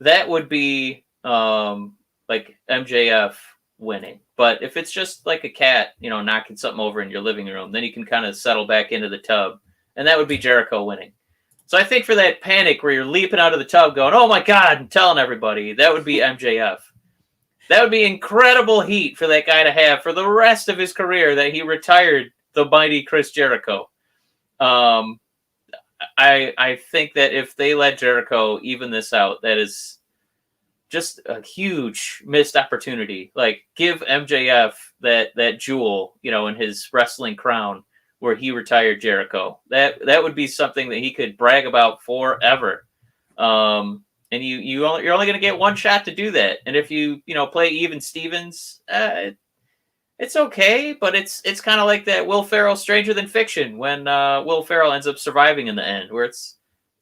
that would be like MJF winning. But if it's just like a cat, knocking something over in your living room, then you can kind of settle back into the tub, and that would be Jericho winning. So I think for that panic where you're leaping out of the tub going, oh my God, and telling everybody, that would be MJF. That would be incredible heat for that guy to have for the rest of his career, that he retired the mighty Chris Jericho. I think that if they let Jericho even this out, that is just a huge missed opportunity. Like, give MJF that jewel, in his wrestling crown where he retired Jericho. That would be something that he could brag about forever. And you're only going to get one shot to do that. And if you play even Stevens, it's okay, but it's kind of like that Will Ferrell Stranger Than Fiction, when Will Ferrell ends up surviving in the end, where it's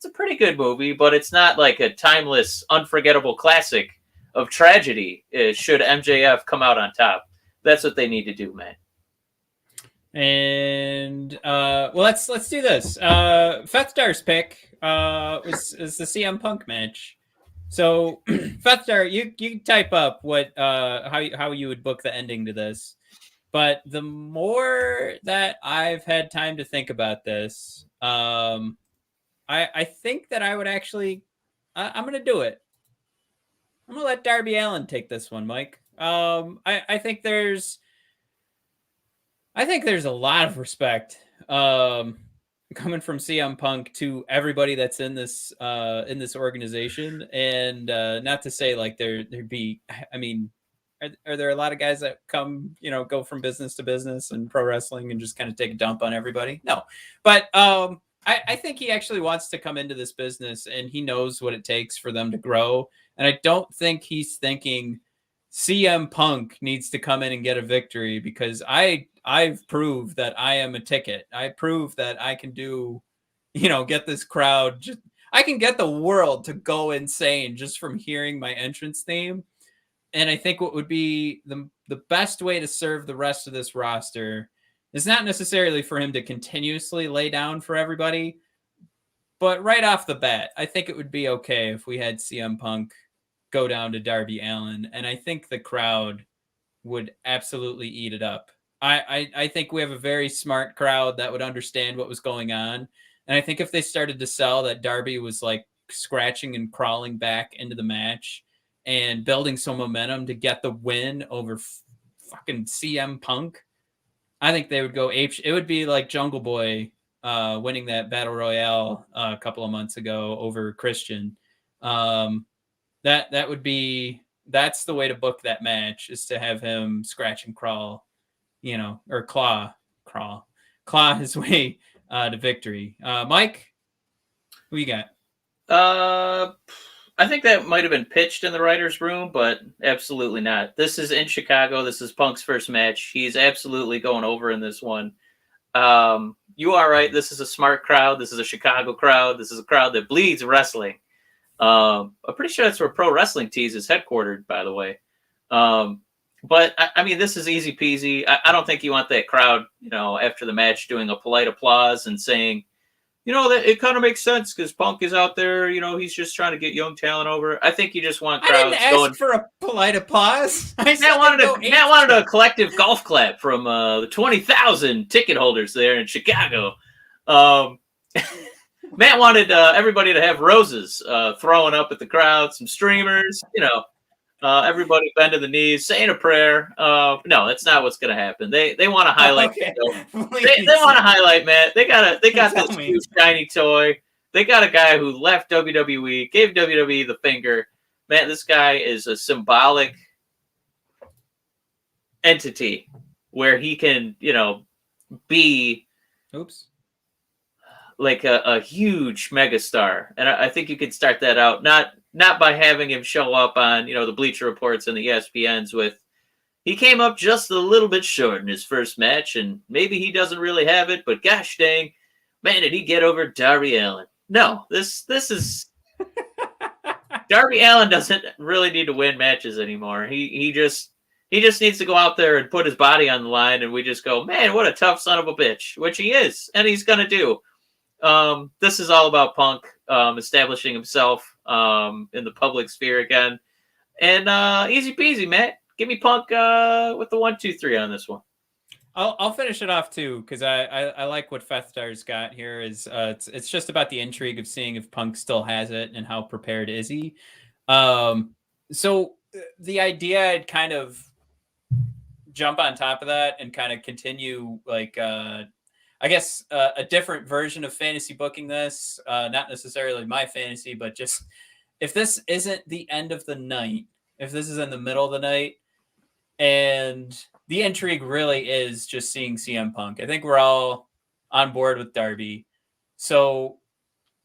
a pretty good movie, but it's not like a timeless, unforgettable classic of tragedy. Should MJF come out on top, that's what they need to do, man. And well, let's do this. Fethdar's pick is the CM Punk match. So Fethdar, you type up what how you would book the ending to this. But the more that I've had time to think about this, I think that I would actually I'm gonna do it. I'm gonna let Darby Allin take this one, Mike. I think there's a lot of respect coming from CM Punk to everybody that's in this organization, and not to say like there'd be. I mean, are there a lot of guys that come, go from business to business and pro wrestling and just kind of take a dump on everybody? No, but I think he actually wants to come into this business, and he knows what it takes for them to grow. And I don't think he's thinking CM Punk needs to come in and get a victory, because I've proved that I am a ticket. I prove that I can do, get this crowd. I can get the world to go insane just from hearing my entrance theme. And I think what would be the best way to serve the rest of this roster is not necessarily for him to continuously lay down for everybody, but right off the bat, I think it would be okay if we had CM Punk go down to Darby Allin, and I think the crowd would absolutely eat it up. I think we have a very smart crowd that would understand what was going on, and I think if they started to sell that Darby was like scratching and crawling back into the match and building some momentum to get the win over fucking CM Punk, I think they would go apeshit. It would be like Jungle Boy winning that Battle Royale a couple of months ago over Christian. That would be, that's the way to book that match, is to have him scratch and crawl, or claw his way to victory. Mike, who you got? I think that might have been pitched in the writer's room, but absolutely not. This is in Chicago. This is Punk's first match. He's absolutely going over in this one. You are right. This is a smart crowd. This is a Chicago crowd. This is a crowd that bleeds wrestling. I'm pretty sure that's where Pro Wrestling Tees is headquartered, by the way. But I mean, this is easy peasy. I don't think you want that crowd, after the match doing a polite applause and saying, that it kind of makes sense because Punk is out there, he's just trying to get young talent over. I think you just want crowds I didn't ask for a polite applause. Matt wanted a collective golf clap from the 20,000 ticket holders there in Chicago. Matt wanted everybody to have roses throwing up at the crowd, some streamers, everybody bending the knees, saying a prayer. No, that's not what's going to happen. They want to highlight. Okay. They want to highlight Matt. They got this huge shiny toy. They got a guy who left WWE, gave WWE the finger. Matt, this guy is a symbolic entity where he can, be like a huge megastar. And I think you could start that out, not by having him show up on, the Bleacher Reports and the ESPNs with, he came up just a little bit short in his first match, and maybe he doesn't really have it, but gosh dang, man, did he get over Darby Allin? No, this is Darby Allin doesn't really need to win matches anymore. He just needs to go out there and put his body on the line, and we just go, man, what a tough son of a bitch, which he is, and he's gonna do. This is all about Punk. establishing himself in the public sphere again. And easy peasy, Matt. Give me Punk with the 1, 2, 3 on this one. I'll finish it off too, because I like what Fethdar's got here. Is it's just about the intrigue of seeing if Punk still has it and how prepared is he. So the idea I'd kind of jump on top of that and kind of continue like I guess a different version of fantasy booking this, not necessarily my fantasy, but just if this isn't the end of the night, if this is in the middle of the night, and the intrigue really is just seeing CM Punk. I think we're all on board with Darby. So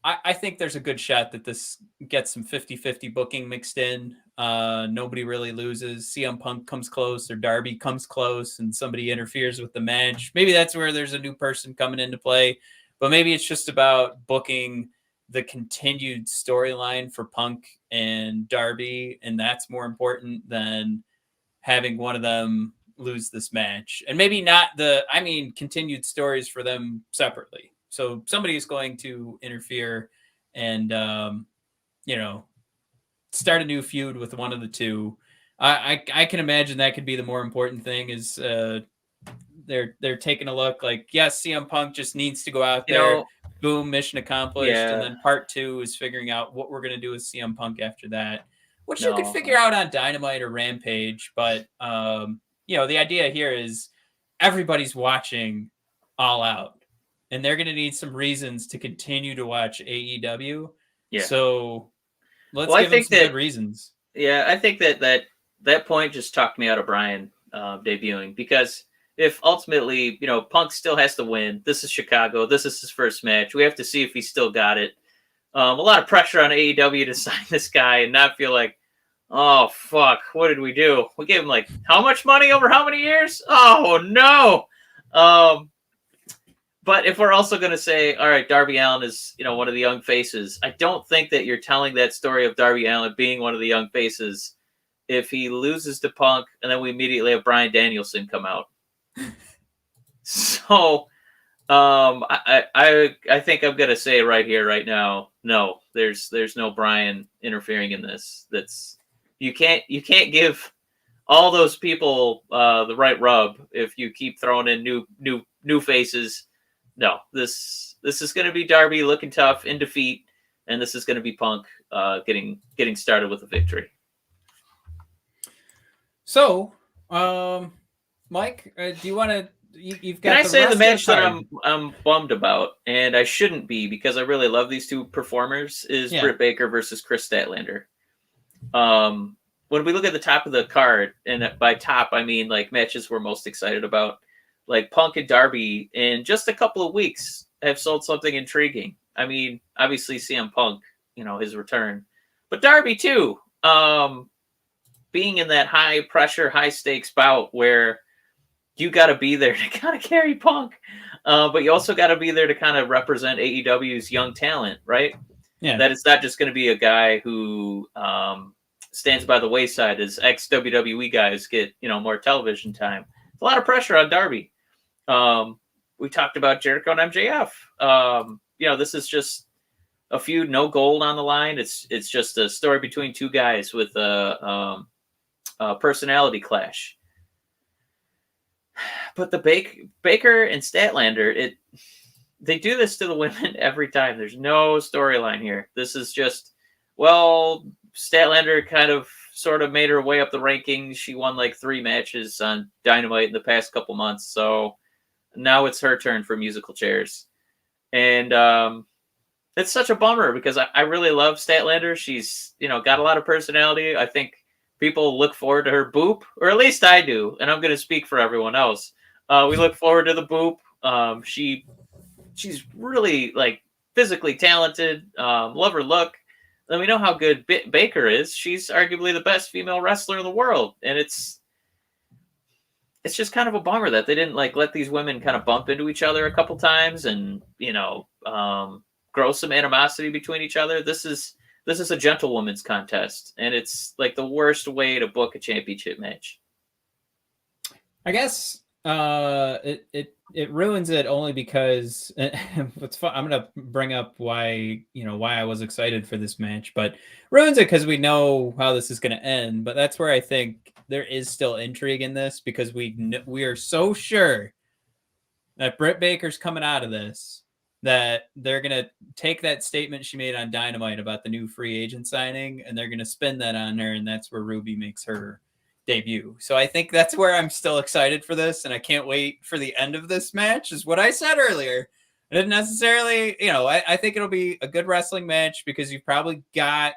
I think there's a good shot that this gets some 50-50 booking mixed in. Nobody really loses. CM Punk comes close or Darby comes close and somebody interferes with the match. Maybe that's where there's a new person coming into play. But maybe it's just about booking the continued storyline for Punk and Darby, and that's more important than having one of them lose this match. And maybe not continued stories for them separately. So somebody is going to interfere and, start a new feud with one of the two. I can imagine that could be the more important thing is they're taking a look like, yes, CM Punk just needs to go out there. Boom, mission accomplished. Yeah. And then part 2 is figuring out what we're going to do with CM Punk after that, which you could figure out on Dynamite or Rampage. But, the idea here is everybody's watching All Out, and they're going to need some reasons to continue to watch AEW. Yeah. So let's give them some good reasons. Yeah, I think that point just talked me out of Bryan debuting, because if ultimately, Punk still has to win, this is Chicago, this is his first match, we have to see if he still got it. A lot of pressure on AEW to sign this guy and not feel like, oh, fuck, what did we do? We gave him, how much money over how many years? Oh, no! But if we're also going to say, all right, Darby Allin is, one of the young faces, I don't think that you're telling that story of Darby Allin being one of the young faces if he loses to Punk and then we immediately have Bryan Danielson come out. So I think I'm going to say right here, right now, no, there's no Bryan interfering in this. You can't give all those people the right rub if you keep throwing in new faces. No, this is going to be Darby looking tough in defeat, and this is going to be Punk getting started with a victory. So, Mike, do you want to? You've got. Can I say the match that I'm bummed about, and I shouldn't be because I really love these two performers, is Britt Baker versus Chris Statlander. When we look at the top of the card, and by top I mean matches we're most excited about, Punk and Darby in just a couple of weeks have sold something intriguing. I mean, obviously CM Punk, his return, but Darby too, being in that high pressure, high stakes bout where you got to be there to kind of carry Punk, but you also got to be there to kind of represent AEW's young talent, right? Yeah. That it's not just going to be a guy who stands by the wayside as ex-WWE guys get, more television time. It's a lot of pressure on Darby. We talked about Jericho and MJF. This is just a feud, no gold on the line. It's just a story between two guys with a personality clash. But the Baker and Statlander, they do this to the women every time. There's no storyline here. This is just, Statlander kind of sort of made her way up the rankings. She won 3 matches on Dynamite in the past couple months. So now it's her turn for musical chairs. And it's such a bummer because I really love Statlander. She's, got a lot of personality. I think people look forward to her boop, or at least I do. And I'm going to speak for everyone else. We look forward to the boop. She's really physically talented. Love her look. And we know how good Baker is. She's arguably the best female wrestler in the world. And it's just kind of a bummer that they didn't let these women kind of bump into each other a couple times and, grow some animosity between each other. This is a gentlewoman's contest, and it's the worst way to book a championship match. I guess It ruins it only because what's fun. I'm gonna bring up why I was excited for this match, but ruins it because we know how this is gonna end. But that's where I think there is still intrigue in this because we are so sure that Britt Baker's coming out of this that they're gonna take that statement she made on Dynamite about the new free agent signing and they're gonna spin that on her, and that's where Ruby makes her debut. So I think that's where I'm still excited for this, and I can't wait for the end of this match. Is what I said earlier. I didn't necessarily, I think it'll be a good wrestling match because you've probably got.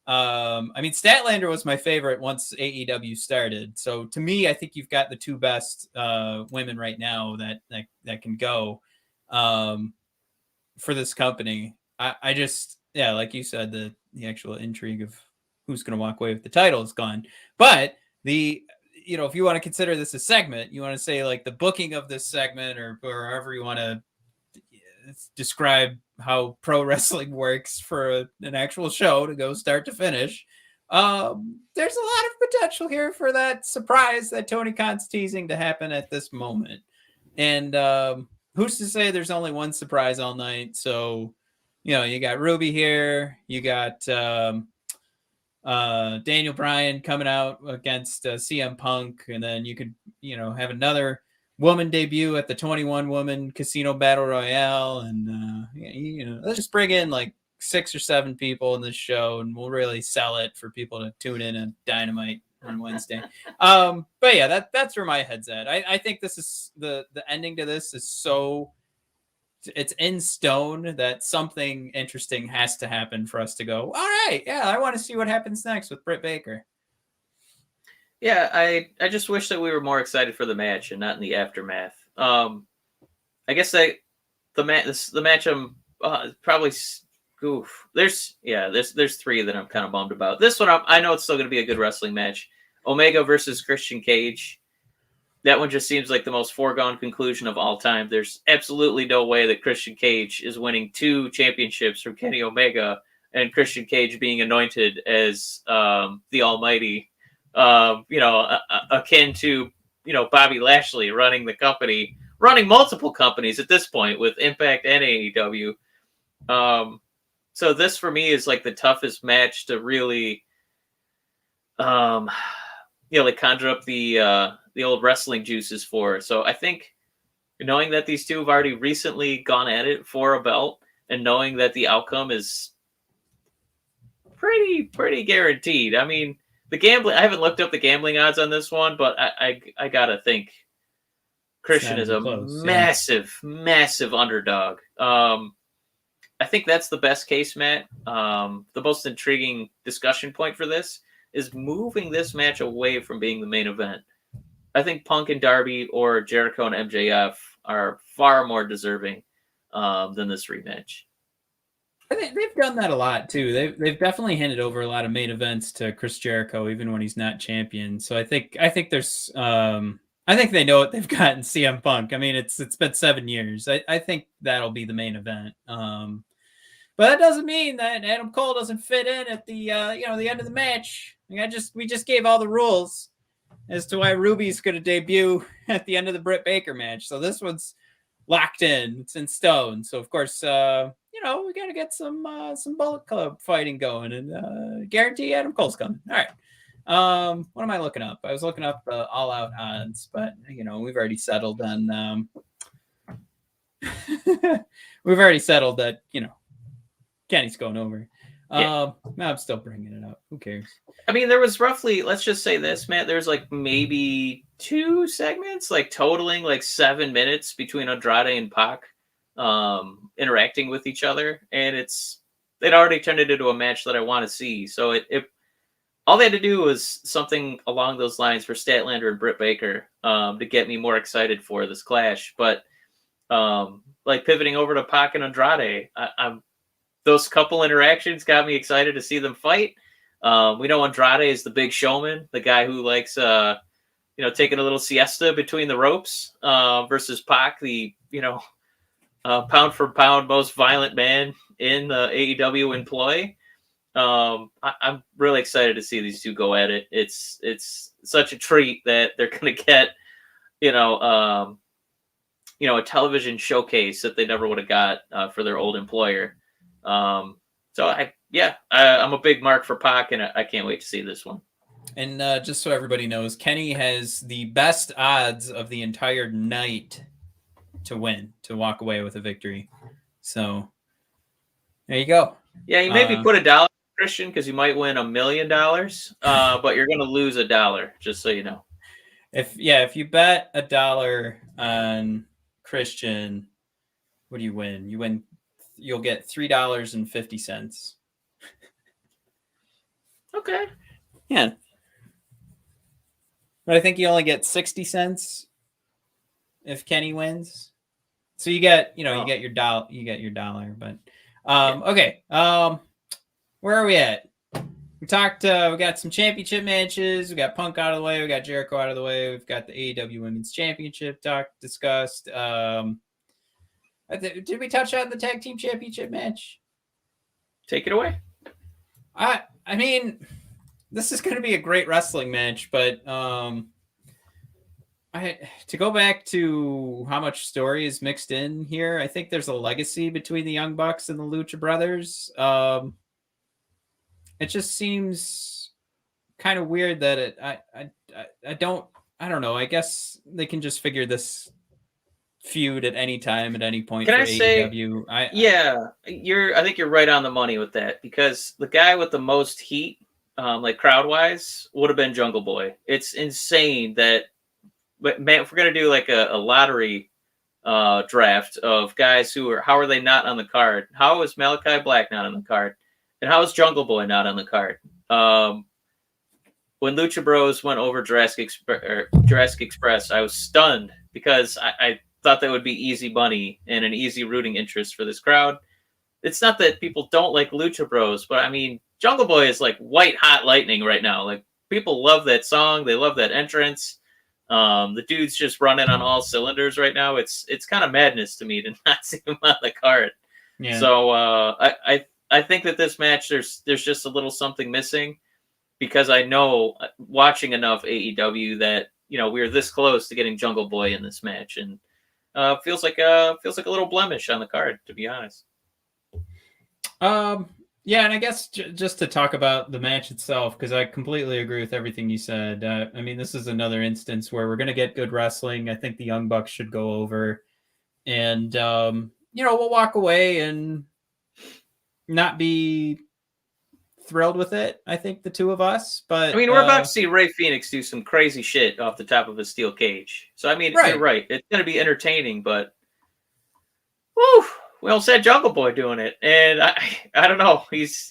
I mean, Statlander was my favorite once AEW started. So to me, I think you've got the two best women right now that can go for this company. I just, yeah, like you said, the actual intrigue of who's going to walk away with the title is gone. But if you want to consider this a segment, you want to say like the booking of this segment or however you want to describe how pro wrestling works for an actual show to go start to finish. There's a lot of potential here for that surprise that Tony Khan's teasing to happen at this moment. And who's to say there's only one surprise all night? So, you got Ruby here, you got Daniel Bryan coming out against CM Punk, and then you could, have another woman debut at the 21 woman casino battle royale, and let's just bring in like 6 or 7 people in this show, and we'll really sell it for people to tune in on Dynamite on Wednesday. But yeah, that's where my head's at. I think this is the ending to this is so. It's in stone that something interesting has to happen for us to go, all right, yeah, I want to see what happens next with Britt Baker. Yeah, I just wish that we were more excited for the match and not in the aftermath. I guess the match I'm probably there's 3 that I'm kind of bummed about. This one I know it's still going to be a good wrestling match. Omega versus Christian Cage. That one just seems like the most foregone conclusion of all time. There's absolutely no way that Christian Cage is winning 2 championships from Kenny Omega and Christian Cage being anointed as the Almighty, akin to, Bobby Lashley running the company, running multiple companies at this point with Impact and AEW. So this for me is like the toughest match to really, like conjure up the old wrestling juices for. So I think knowing that these two have already recently gone at it for a belt and knowing that the outcome is pretty guaranteed. I mean, the gambling, I haven't looked up the gambling odds on this one, but I gotta think Christian is a massive underdog. I think that's the best case, Matt. The most intriguing discussion point for this is moving this match away from being the main event. I think Punk and Darby or Jericho and MJF are far more deserving than this rematch. I think they've done that a lot too. They've definitely handed over a lot of main events to Chris Jericho, even when he's not champion. So I think there's I think they know what they've got in CM Punk. I mean, it's been 7 years. I think that'll be the main event. But that doesn't mean that Adam Cole doesn't fit in at the the end of the match. We just gave all the rules as to why Ruby's going to debut at the end of the Britt Baker match. So this one's locked in. It's in stone. So of course, we got to get some Bullet Club fighting going, and guarantee Adam Cole's coming. All right. What am I looking up? I was looking up the All Out odds, but we've already settled on. We've already settled that Kenny's going over. Yeah. I'm still bringing it up. Who cares? I mean, there was roughly, let's just say this, Matt, there's like maybe 2 segments, like totaling like 7 minutes between Andrade and Pac interacting with each other. And it already turned it into a match that I want to see. So it all they had to do was something along those lines for Statlander and Britt Baker to get me more excited for this clash. But like pivoting over to Pac and Andrade, those couple interactions got me excited to see them fight. We know Andrade is the big showman, the guy who likes, taking a little siesta between the ropes versus Pac, the, pound for pound most violent man in the AEW employ. I'm really excited to see these two go at it. It's such a treat that they're going to get you know, a television showcase that they never would have got for their old employer. So I'm a big mark for Pac, and I can't wait to see this one. And just so everybody knows, Kenny has the best odds of the entire night to win, to walk away with a victory. So there you go. Yeah, you maybe put $1, Christian, because you might win $1 million, but you're going to lose $1, just so you know. If you bet $1 on Christian, what do you win? You'll get $3.50. Okay. Yeah. But I think you only get 60 cents if Kenny wins. So you get, you get your $1, but okay. Where are we at? We talked, we got some championship matches. We got Punk out of the way. We got Jericho out of the way. We've got the AEW Women's Championship discussed. Did we touch on the Tag Team Championship match? Take it away. I mean, this is going to be a great wrestling match, but to go back to how much story is mixed in here, I think there's a legacy between the Young Bucks and the Lucha Brothers. It just seems kind of weird that I don't know. I guess they can just figure this feud at any time, at any point. Can for I say, AEW. I think you're right on the money with that, because the guy with the most heat, like crowd wise, would have been Jungle Boy. It's insane that, but man, if we're gonna do like a lottery draft of guys how are they not on the card? How is Malachi Black not on the card? And how is Jungle Boy not on the card? When Lucha Bros went over Jurassic Express, I was stunned, because I thought that would be easy money and an easy rooting interest for this crowd. It's not that people don't like Lucha Bros, but I mean, Jungle Boy is like white hot lightning right now. Like, people love that song. They love that entrance. The dude's just running on all cylinders right now. It's kind of madness to me to not see him on the card. Yeah. So I think that this match, there's just a little something missing, because I know, watching enough AEW, that we were this close to getting Jungle Boy in this match, and feels like a little blemish on the card, to be honest. Yeah, and I guess just to talk about the match itself, because I completely agree with everything you said. I mean, this is another instance where we're going to get good wrestling. I think the Young Bucks should go over, and we'll walk away and not be thrilled with it. I think the two of us, but I mean, we're about to see Ray Phoenix do some crazy shit off the top of a steel cage. So I mean, You're right. It's going to be entertaining, but whew, we almost had Jungle Boy doing it, and I don't know. He's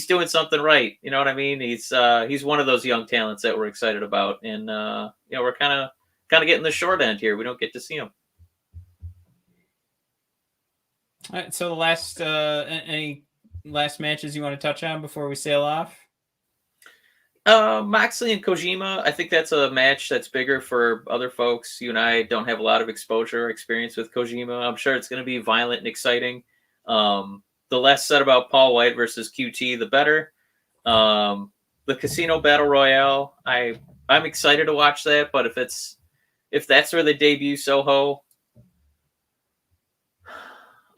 doing something right. You know what I mean? He's one of those young talents that we're excited about, and we're kind of getting the short end here. We don't get to see him. All right, so the last any last matches you want to touch on before we sail off? Moxley and Kojima, I think that's a match that's bigger for other folks. You and I don't have a lot of exposure or experience with Kojima. I'm sure it's going to be violent and exciting. The less said about Paul White versus QT, the better. The Casino Battle Royale, I'm excited to watch that, but if that's where they debut Soho,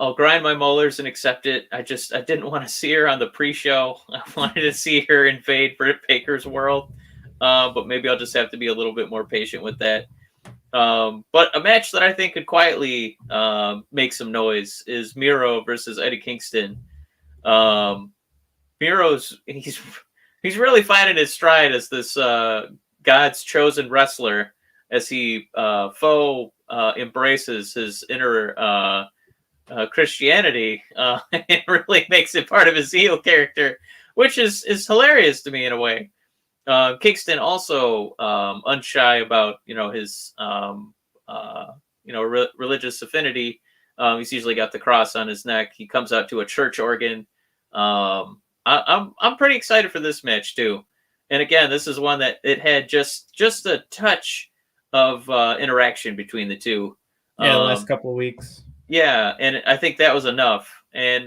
I'll grind my molars and accept it. I didn't want to see her on the pre-show. I wanted to see her invade Britt Baker's world. But maybe I'll just have to be a little bit more patient with that. But a match that I think could quietly make some noise is Miro versus Eddie Kingston. Miro's he's really finding his stride as this God's chosen wrestler, as he embraces his inner Christianity, and really makes it part of his heel character, which is hilarious to me in a way. Kingston also unshy about his religious affinity. He's usually got the cross on his neck. He comes out to a church organ. I'm pretty excited for this match too. And again, this is one that it had just a touch of interaction between the two. Yeah, the last couple of weeks. Yeah, and I think that was enough. And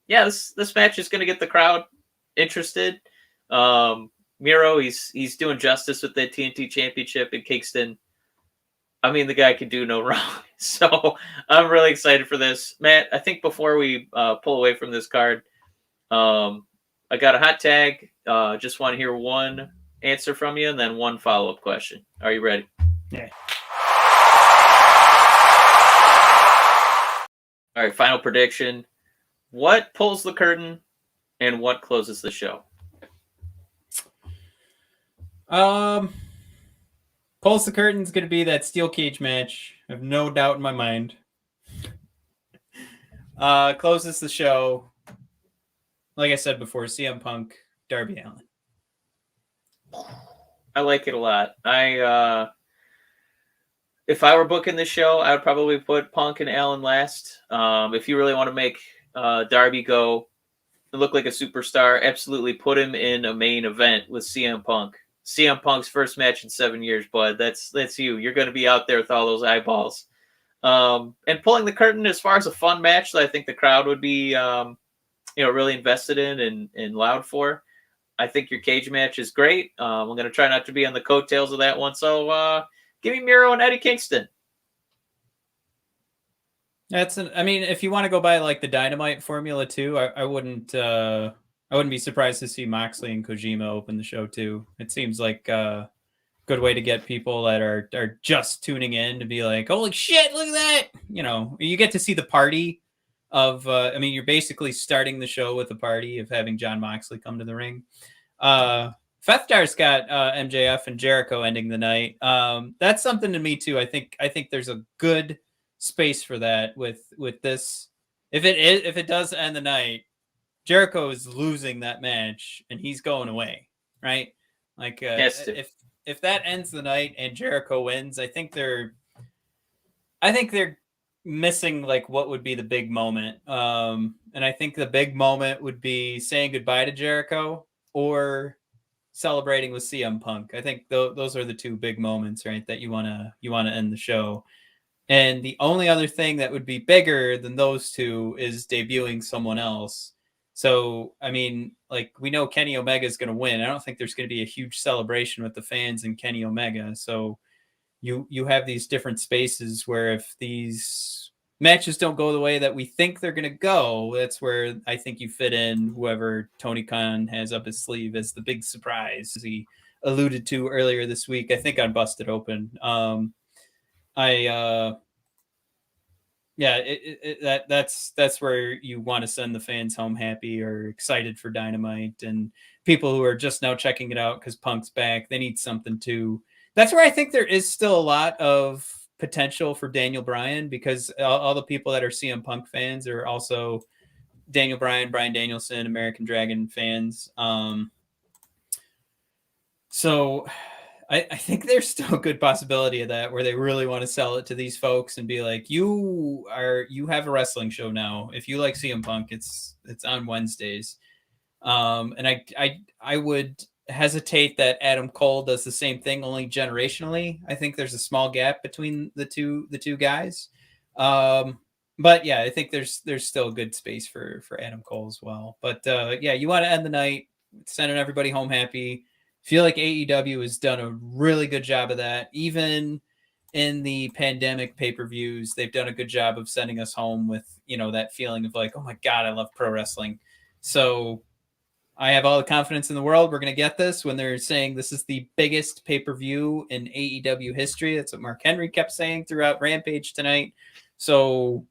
this match is going to get the crowd interested. Miro, he's doing justice with that TNT Championship in Kingston. I mean, the guy can do no wrong. So I'm really excited for this. Matt, I think before we pull away from this card, I got a hot tag. Just want to hear one answer from you and then one follow-up question. Are you ready? Yeah. All right, final prediction. What pulls the curtain and what closes the show? Pulls the curtain's going to be that steel cage match. I have no doubt in my mind. Closes the show. Like I said before, CM Punk, Darby Allin. I like it a lot. If I were booking this show, I would probably put Punk and Allin last. If you really want to make Darby go and look like a superstar, absolutely put him in a main event with CM Punk. CM Punk's first match in 7 years, bud. That's you. You're going to be out there with all those eyeballs. And pulling the curtain as far as a fun match that I think the crowd would be, really invested in and loud for. I think your cage match is great. I'm going to try not to be on the coattails of that one. So give me Miro and Eddie Kingston. If you want to go by like the Dynamite formula too, I wouldn't be surprised to see Moxley and Kojima open the show too. It seems like a good way to get people that are just tuning in to be like, holy shit, look at that. You get to see the party of, you're basically starting the show with a party of having Jon Moxley come to the ring. Fethdar's got MJF and Jericho ending the night. That's something to me too. I think there's a good space for that with this. If it does end the night, Jericho is losing that match and he's going away, right? Like if that ends the night and Jericho wins, I think they're missing like what would be the big moment. And I think the big moment would be saying goodbye to Jericho or celebrating with CM Punk. I think those are the two big moments, right? That you want to end the show. And the only other thing that would be bigger than those two is debuting someone else. So, we know Kenny Omega is going to win. I don't think there's going to be a huge celebration with the fans and Kenny Omega. So you have these different spaces where if these matches don't go the way that we think they're going to go, that's where I think you fit in whoever Tony Khan has up his sleeve as the big surprise, as he alluded to earlier this week, I think on Busted Open. That's where you want to send the fans home happy or excited for Dynamite, and people who are just now checking it out because Punk's back, they need something too. That's where I think there is still a lot of potential for Daniel Bryan, because all the people that are CM Punk fans are also Daniel Bryan, Bryan Danielson, American Dragon fans. So I think there's still a good possibility of that, where they really want to sell it to these folks and be like, you have a wrestling show now. If you like CM Punk, it's on Wednesdays. And I would hesitate that Adam Cole does the same thing, only generationally. I think there's a small gap between the two guys. But yeah, I think there's still a good space for Adam Cole as well. But you want to end the night sending everybody home happy. Feel like AEW has done a really good job of that. Even in the pandemic pay-per-views, they've done a good job of sending us home with, that feeling of like, oh my God, I love pro wrestling. So I have all the confidence in the world we're going to get this when they're saying this is the biggest pay-per-view in AEW history. That's what Mark Henry kept saying throughout Rampage tonight. So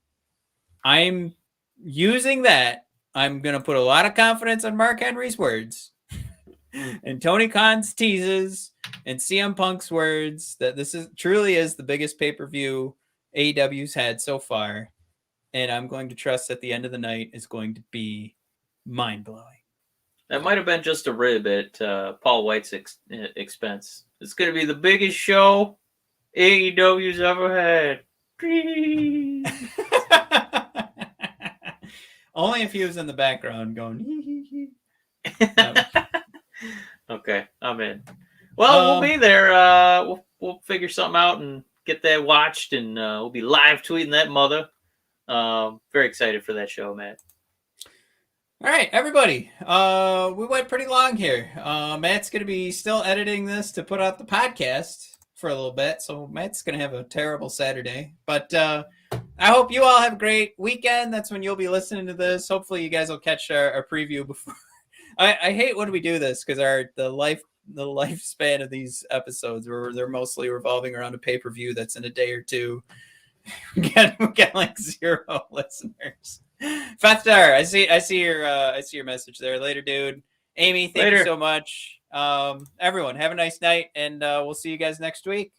I'm using that. I'm going to put a lot of confidence on Mark Henry's words and Tony Khan's teases and CM Punk's words that this truly is the biggest pay-per-view AEW's had so far. And I'm going to trust that the end of the night is going to be mind-blowing. That might have been just a rib at Paul White's expense. It's going to be the biggest show AEW's ever had. Only if he was in the background going, hee, hee, hee. Okay, I'm in. Well, we'll be there. We'll figure something out and get that watched, and we'll be live tweeting that mother. Very excited for that show, man. All right, everybody. We went pretty long here. Matt's going to be still editing this to put out the podcast for a little bit, so Matt's going to have a terrible Saturday. But I hope you all have a great weekend. That's when you'll be listening to this. Hopefully, you guys will catch our preview before. I hate when we do this because the lifespan of these episodes, where they're mostly revolving around a pay-per-view that's in a day or two. we got like 0 listeners. Fethstar, I see your message there. Later, dude. Amy, thank you so much. Everyone, have a nice night, and we'll see you guys next week.